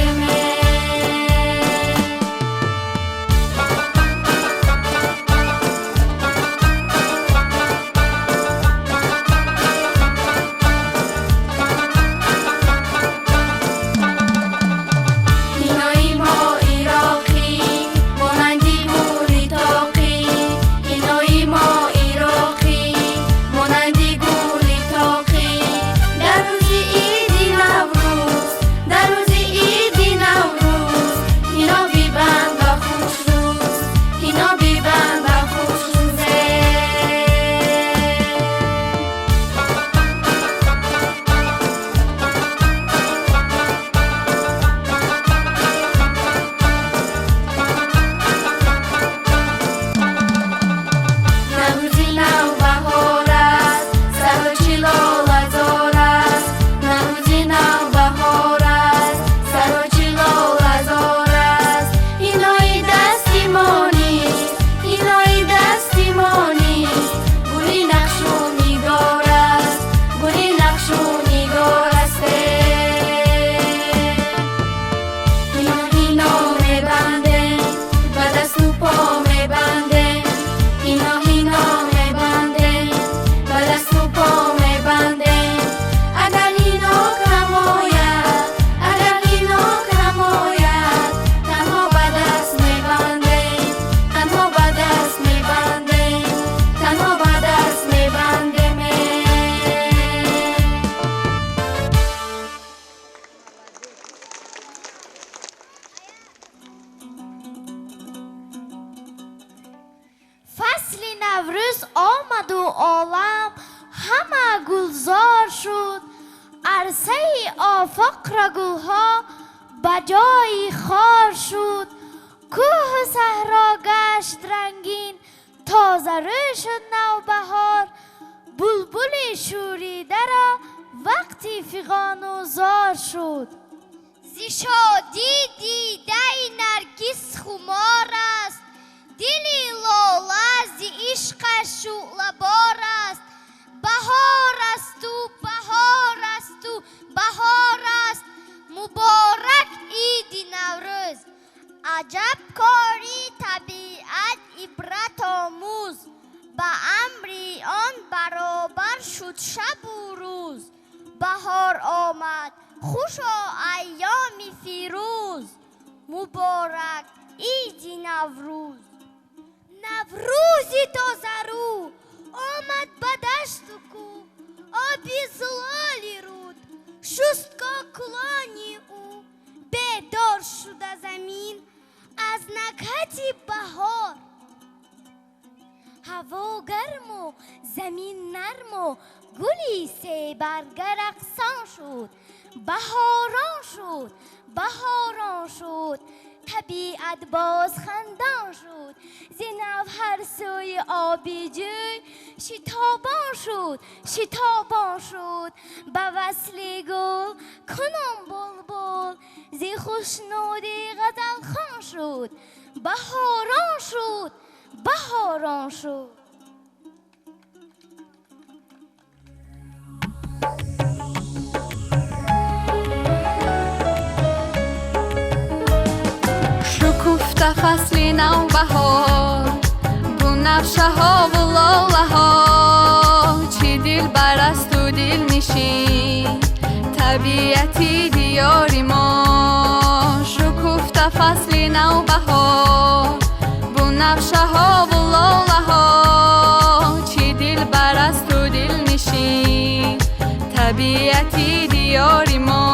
گلزار شد، عرصه آفاق را گلها به جای خار شد. کوه و صحرا گشت رنگین، تازه روی شد نوبهار. بلبل شوریده را وقتی فغان و زار شد. زی شادی دیده نرگس خمار است، دلی لاله زی عشق شعله بار است. بهار است و بهار است و بهار است، مبارک عید نوروز. عجب کاری طبیعت عبرت آموز، به امری آن برابر شد شب و روز. بهار آمد خوشا ایام فیروز، مبارک عید نوروز. نوروزی تازه رو آمد به دشت و کو، آبی زلالی رود شست کاکلانی او. بیدار شده زمین از نکهت بهار، هوا گرم و زمین نرم و گلی سه برگ رقصان شد. بهاران شد بهاران شد، طبیعت باز خندان شد. زینب هر سوی آبی جوی شتابان شد شتابان شد. به وصل گل کنم بلبل، زی خوشنودی غزل خوان شد. بهاران شد بهاران شد. شکفته فصل نوبهار، بنفشه ها و لاله ها. چی دل برست و دل نشین، طبیعتی دیار ما. شکفته فصل نوبهار، بنفشه ها و لاله ها. چی دل برست و دل نشین، طبیعتی دیار ما.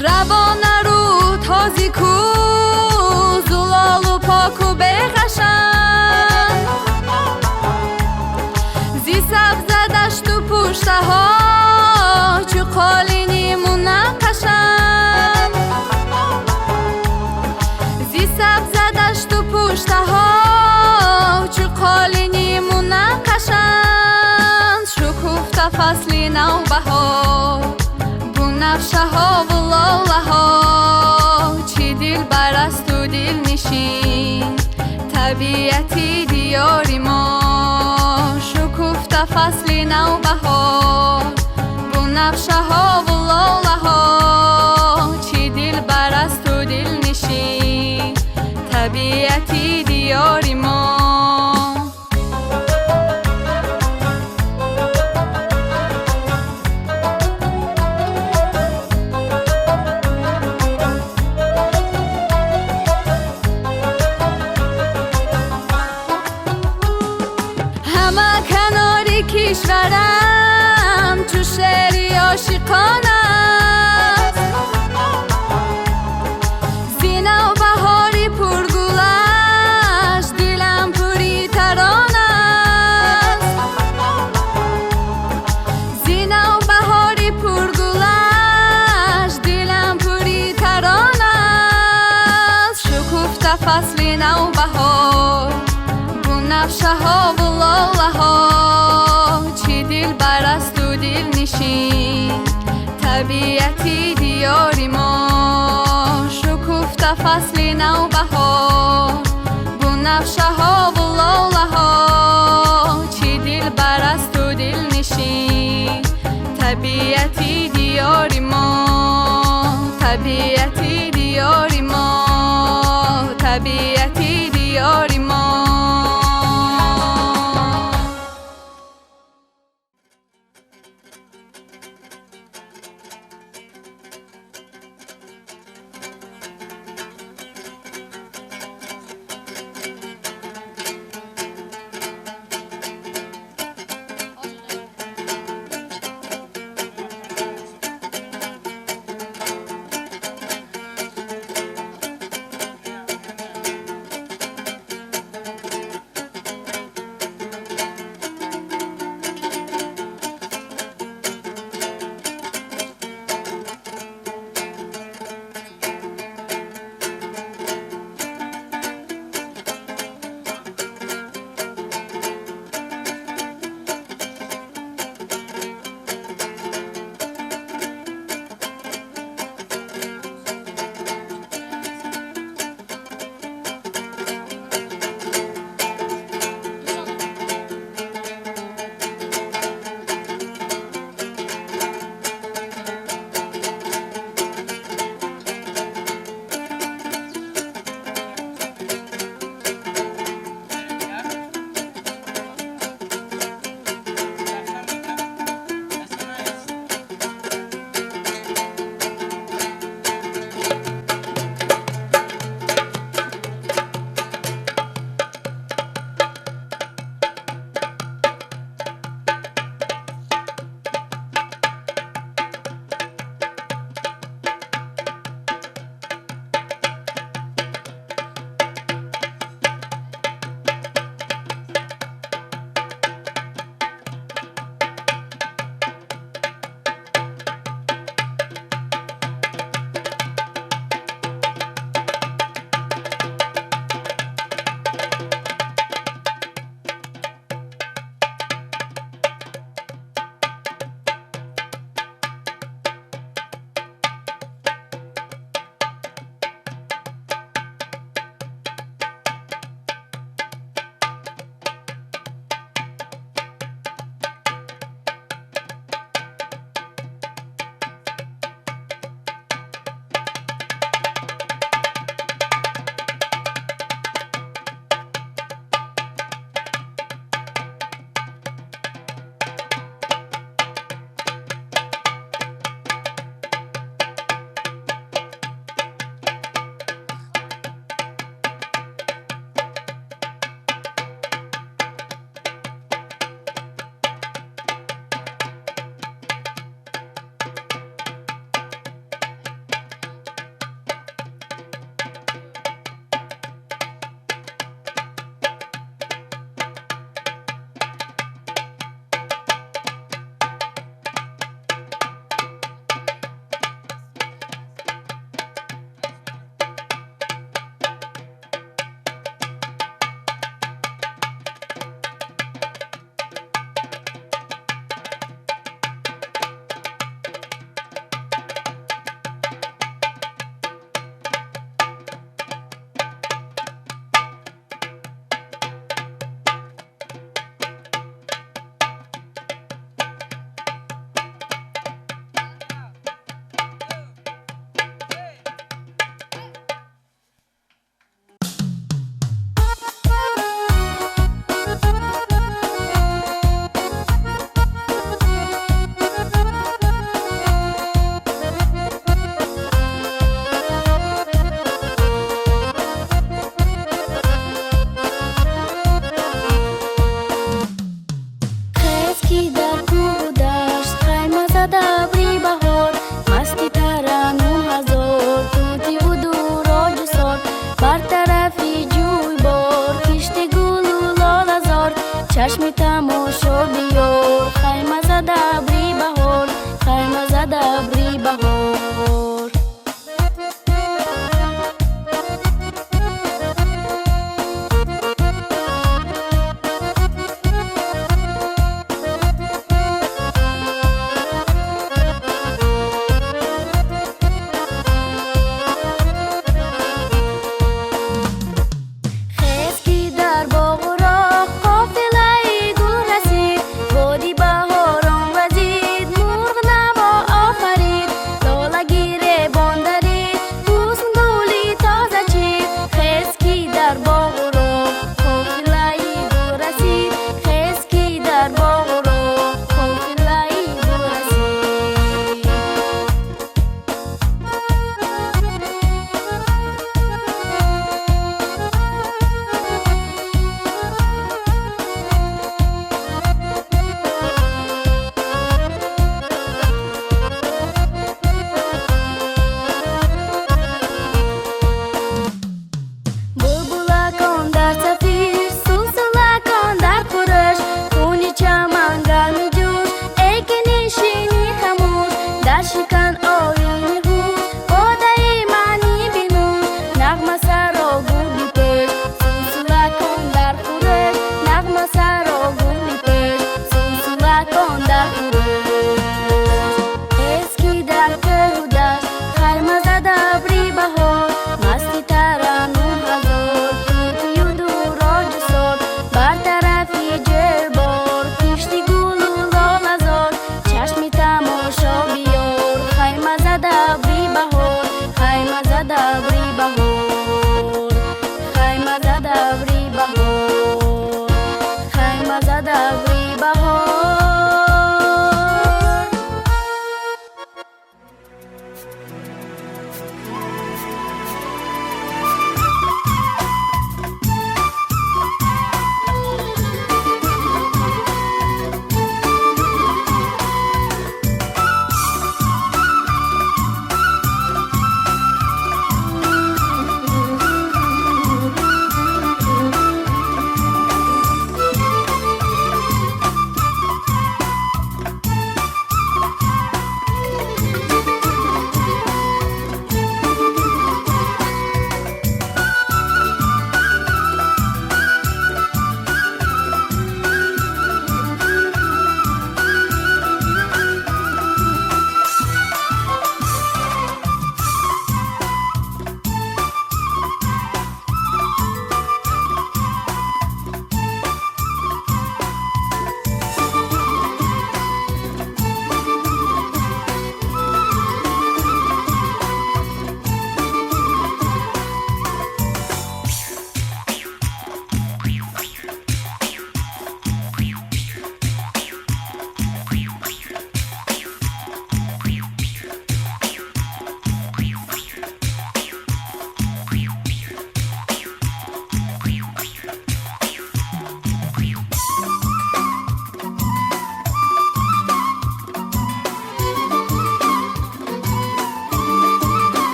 روانه رو تازی کو، زلال و پاک و بخشن. زی سبز دشت و پشته ها، چو قالینی منقشن. زی سبز دشت و پشته ها، چو قالینی منقشن. شکفته فصل نوبهار، بنفشه ها و لاله ها. چی دل برست و دل نشین، طبیعتی دیار ما. شکفته فصل نوبهار، بنفشه ها و لاله ها. چی دل برست و دل نشین، طبیعتی دیار ما. کشورم چو شعری عاشقان است، زی نوبهاری پرگلش دلم پری تران است. زی نوبهاری پرگلش دلم پری تران است. شکفته فصل نوبهار، بنفشه ها و لاله ها. چی دل برست و دل نشین، طبیعتی دیار ما. شکفته فصل نوبهار، بنفشه ها و لاله ها. چی دل برست و دل نشین، طبیعتی دیار ما. طبیعتی دیار ما. طبیعتی دیار ما.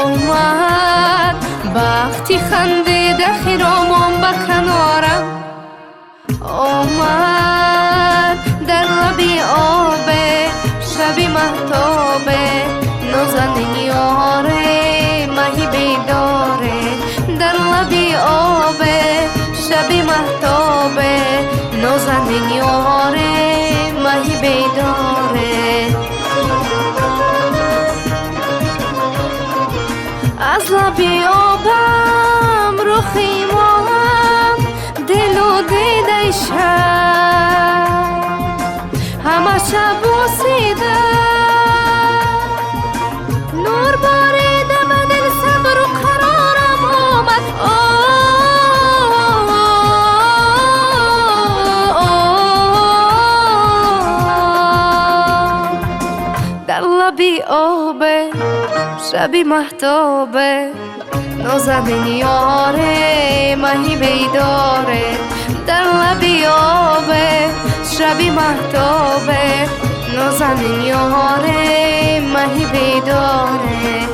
آمد وقتی خندیده خیرامان به کنارم آمد در لبی آب شبی مهتاب نازنین یاره مهی بیداره در لبی آب شبی مهتاب نازنین یاره مهی بیداره از لبی آبم رو خیمام دل و دیده شب همه شب بوسیده نور باریده و دل صبر و قرارم آمد در لبی آب شبی مهتابه نازنین یاره مهی بیداره در لبی آبه شبی مهتابه نازنین یاره مهی بیداره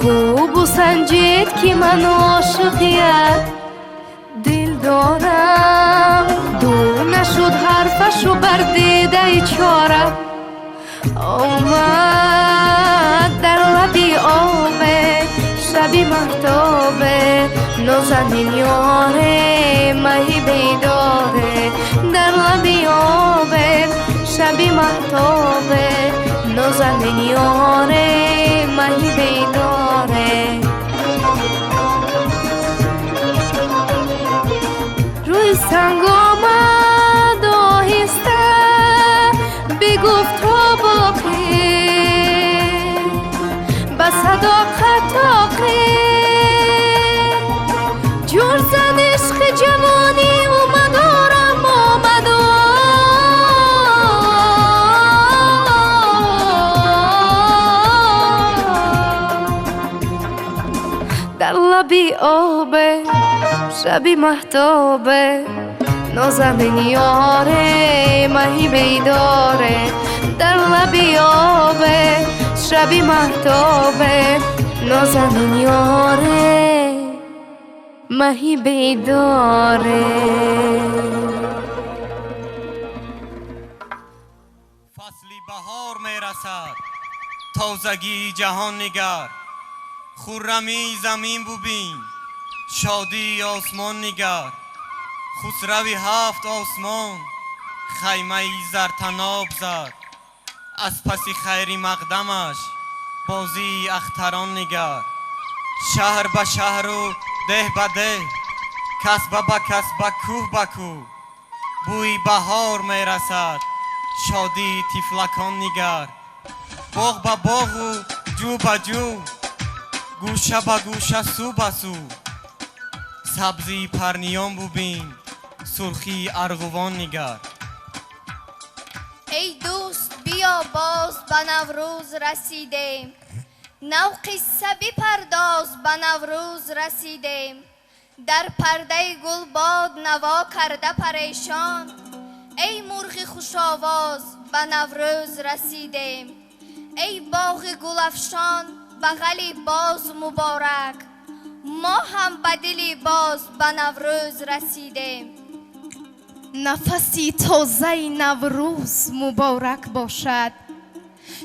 خوب و سنجید که من عاشقیت دل دارم دور نشد حرفشو بر دیده چارم آمد در لبی آبه شبی مهتابه نازنین یاره مهی بیداره در لبی آبه شبی مهتابه نازنین یاره مهی بیداره روی سنگ آمد آهسته بگفت تو باقی به صداقت آقی جور زد عشق جوانی اومدارم آمد در لبی آبه شبی مهتابه نازنین یاره مهی بیداره در لبی آبه شبی مهتابه نازنین یاره مهی بیداره فصلی بهار می رسد تازگی جهان نگر خرمی زمین ببین شادی آسمان نگر خسروی هفت آسمان خیمه زرتناب زد از پسی خیری مقدمش بازی اختران نگر شهر به شهر و ده به ده کسبه به کسبه کوه به کوه بوی بهار می رسد شادی تفلکان نگر باغ به باغ و جو به جو گوشه به گوشه سو به سو سبزی پرنیان ببین سرخی ارغوان نگر ای دوست بیا باز به نوروز رسیدیم نو قصه بپرداز به نوروز رسیدیم در پرده گل باد نوا کرده پریشان ای مرغ خوش آواز به نوروز رسیدیم ای باغ گل افشان بغلی باز مبارک ما هم به دلی باز به نوروز رسیدیم نفسی تازه نوروز مبارک باشد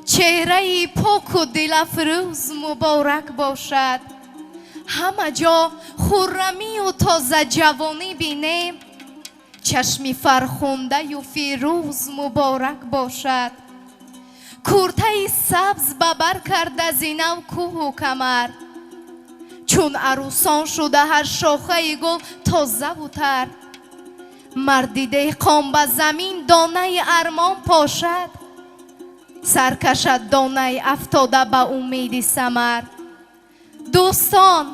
چهره پاک و دل افروز مبارک باشد همه جا خرمی و تازه جوانی بینیم چشمی فرخنده و فیروز مبارک باشد کرته سبز ببر کرده زینه و کوه و کمر چون عروسان شده هر شاخه گل تازه و تر مردیده قام به زمین دانه ارمان پاشد سر کشد دانه افتاده به امید ثمر دوستان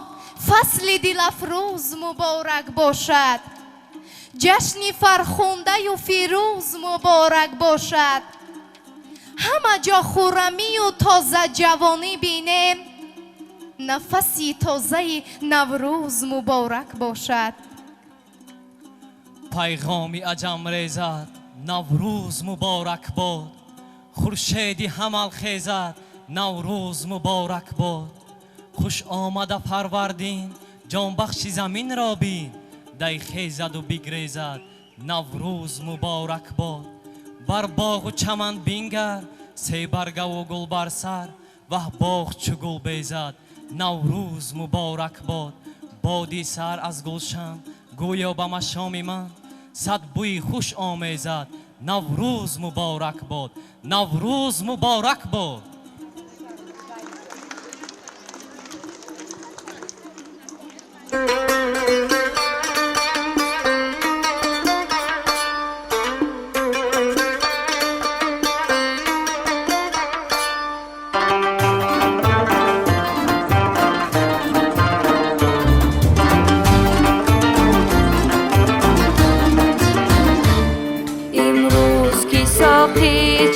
فصل دل افروز مبارک باشد جشن فرخنده و فیروز مبارک باشد همه جا خرمی و تازه جوانی بینیم نفسی تازه نوروز مبارک باشد пайғоми аҷам резад наврӯз муборак бод хуршеди ҳамал хезад наврӯз муборак бод хуш омада парвардин ҷонбахши заминро бин дай хезаду бигрезад наврӯз муборак бод бар боғу чаман бингар себаргаву гул бар сар ваҳ боғ чу гул безад наврӯз муборак бод боди сар аз гулшан гӯё ба машоми ман сад бӯи хуш омезад наврӯз муборак бод наврӯз муборак бод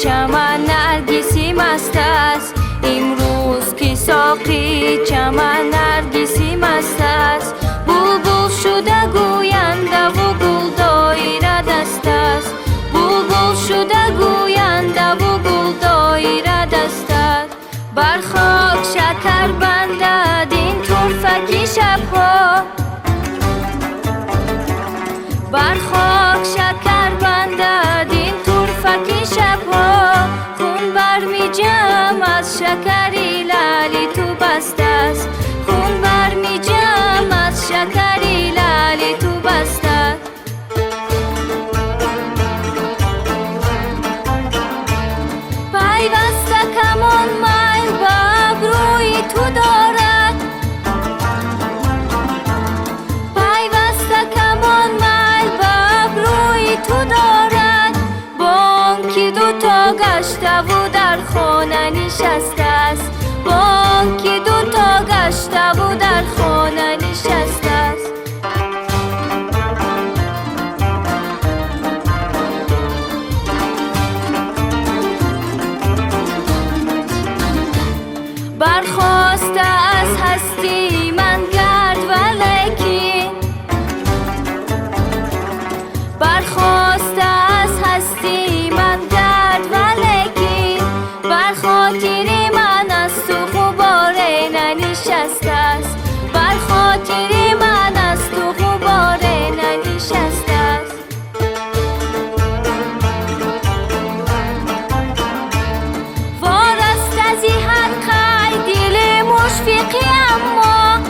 چمن نرگسی مست است امروز که ساقی چمن نرگسی مست است بلبل شده گوینده و گل دایره دست است بلبل شده گوینده و گل دایره دست است بر خاک شکر بندد این طرفکی شبها بر خاک شکر بندد این طرفکی شبها خون برمی جم از شکری لالی تو بسته است خون برمی جم از شکری لالی تو بسته است پیوسته کمان میل به ابروی تو دارد پیوسته کمان میل به ابروی تو دارد بانکی دوتا گشته و در خانه نشسته است بانکی دوتا گشته و در خانه نشسته است برخواسته از هستی من گرد ولیکن برخواسته از هستی من گرد ولیکن بر خاطر من از تو غباره ننشسته است بر خاطر من از تو غباره ننشسته است وارست از هر قای دل مشفقی اما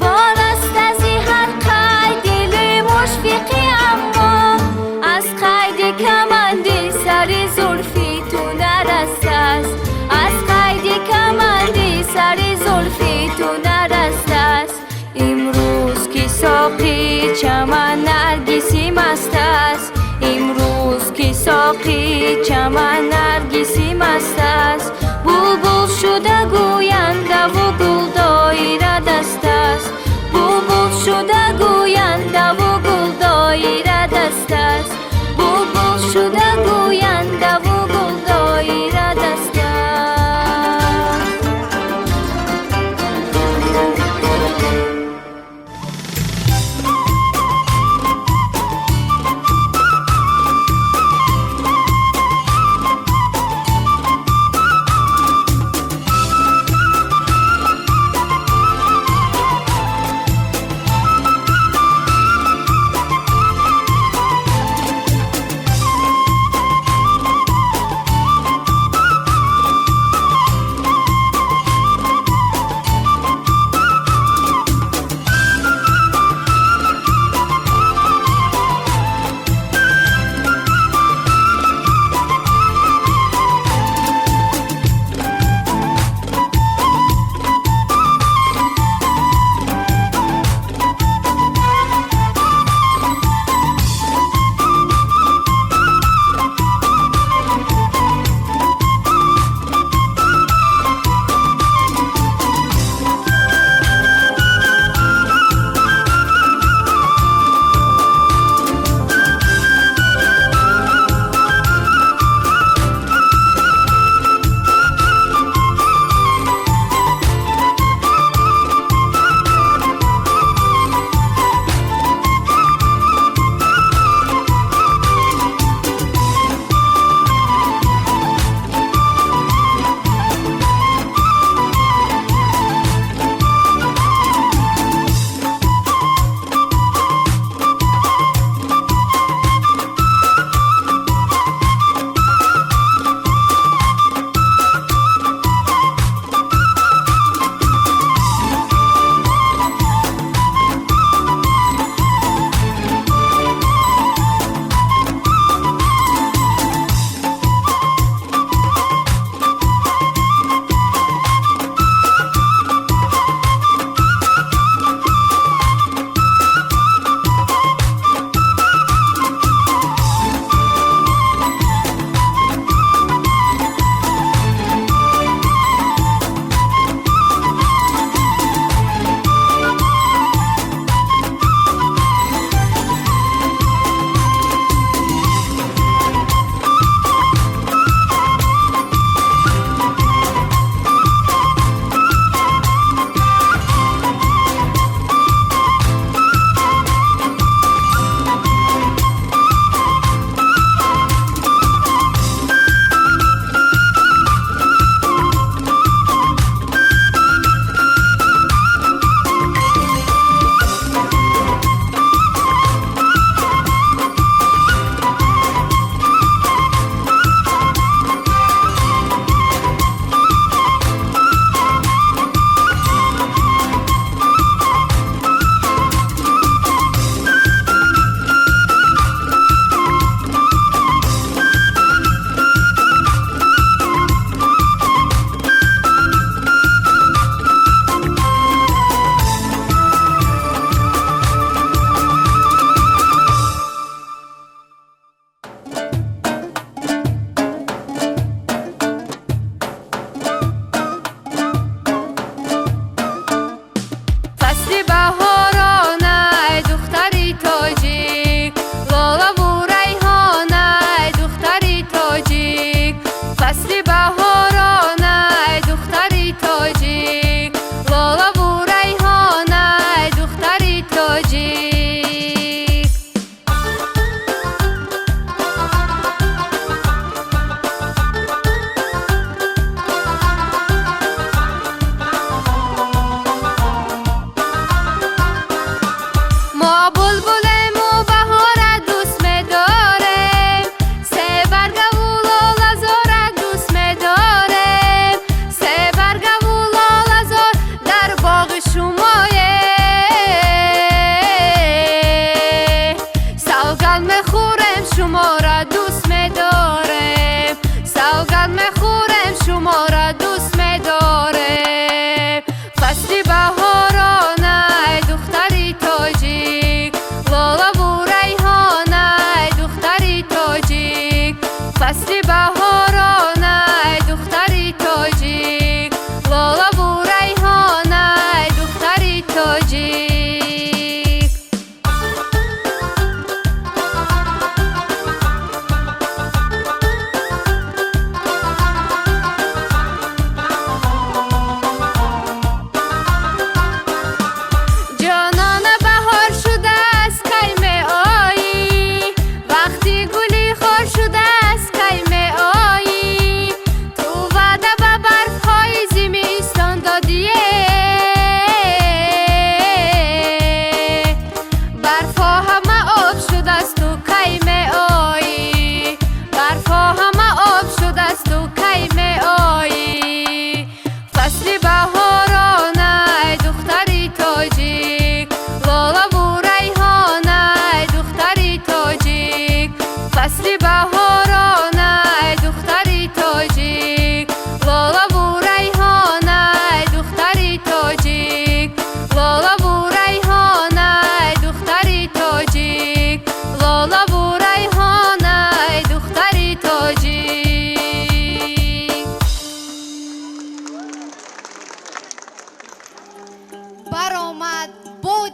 وارست از هر قای دل مشفقی اما از قید کمندی سر زلفی تو نرسته است از قید کمندی سر زلفی تو نرسته است امروز که ساقی چمن نرگسی مست است امروز که ساقی چمن نرگسی مست است بلبل شده گوینده و گل دایره دست است بلبل شده گوینده و گل دایره دست است بلبل شده گوینده و گل دایره دست است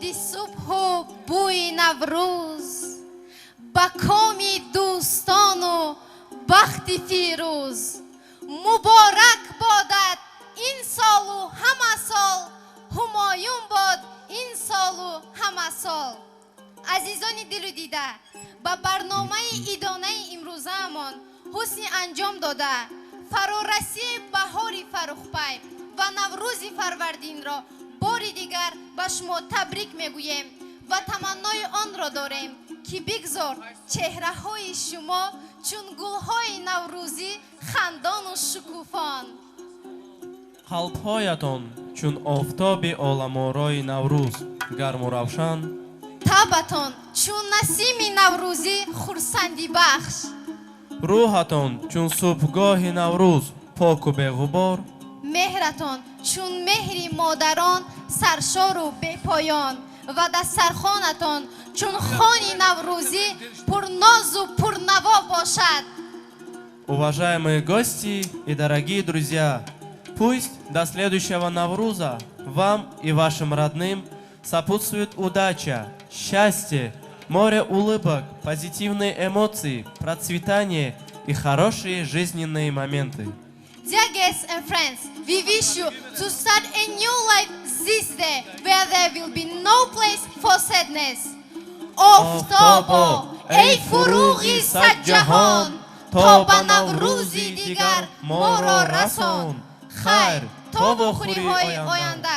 شادی صبح و بوی نوروز با کامی دوستان و بخت فیروز مبارک بادد این سال و همه سال همایون باد این سال و همه سال عزیزان دل و دیده با برنامه ایدانه امروزهمان حسن انجام داده فرارسی بهار فرخپای و نوروز فروردین را باری دیگر به شما تبریک میگوییم و تمنای آن را داریم که بگذار چهره های شما چون گل های نوروزی خندان و شکوفان қалбҳоятон чун офтоби оламораи наврӯз гарму равшан табатон чун насими наврӯзӣ хурсандӣ бахш рӯҳатон чун субҳгоҳи наврӯз поку беғубор меҳратон чун меҳри модарон саршору бепоён ва дастархонатон чун хони наврӯзӣ пурнозу пурнаво бошад. Уважаемые гости и дорогие друзья, пусть до следующего Навруза вам и вашим родным сопутствует удача, счастье, море улыбок, позитивные эмоции, процветание и хорошие жизненные моменты. Dear guests and friends, we wish you to start a new life this day where there will be no place for sadness. آفتابا ای فروغی صد جهان تا به نوروزی دیگر ما را رسان خیر تا بخوری های آینده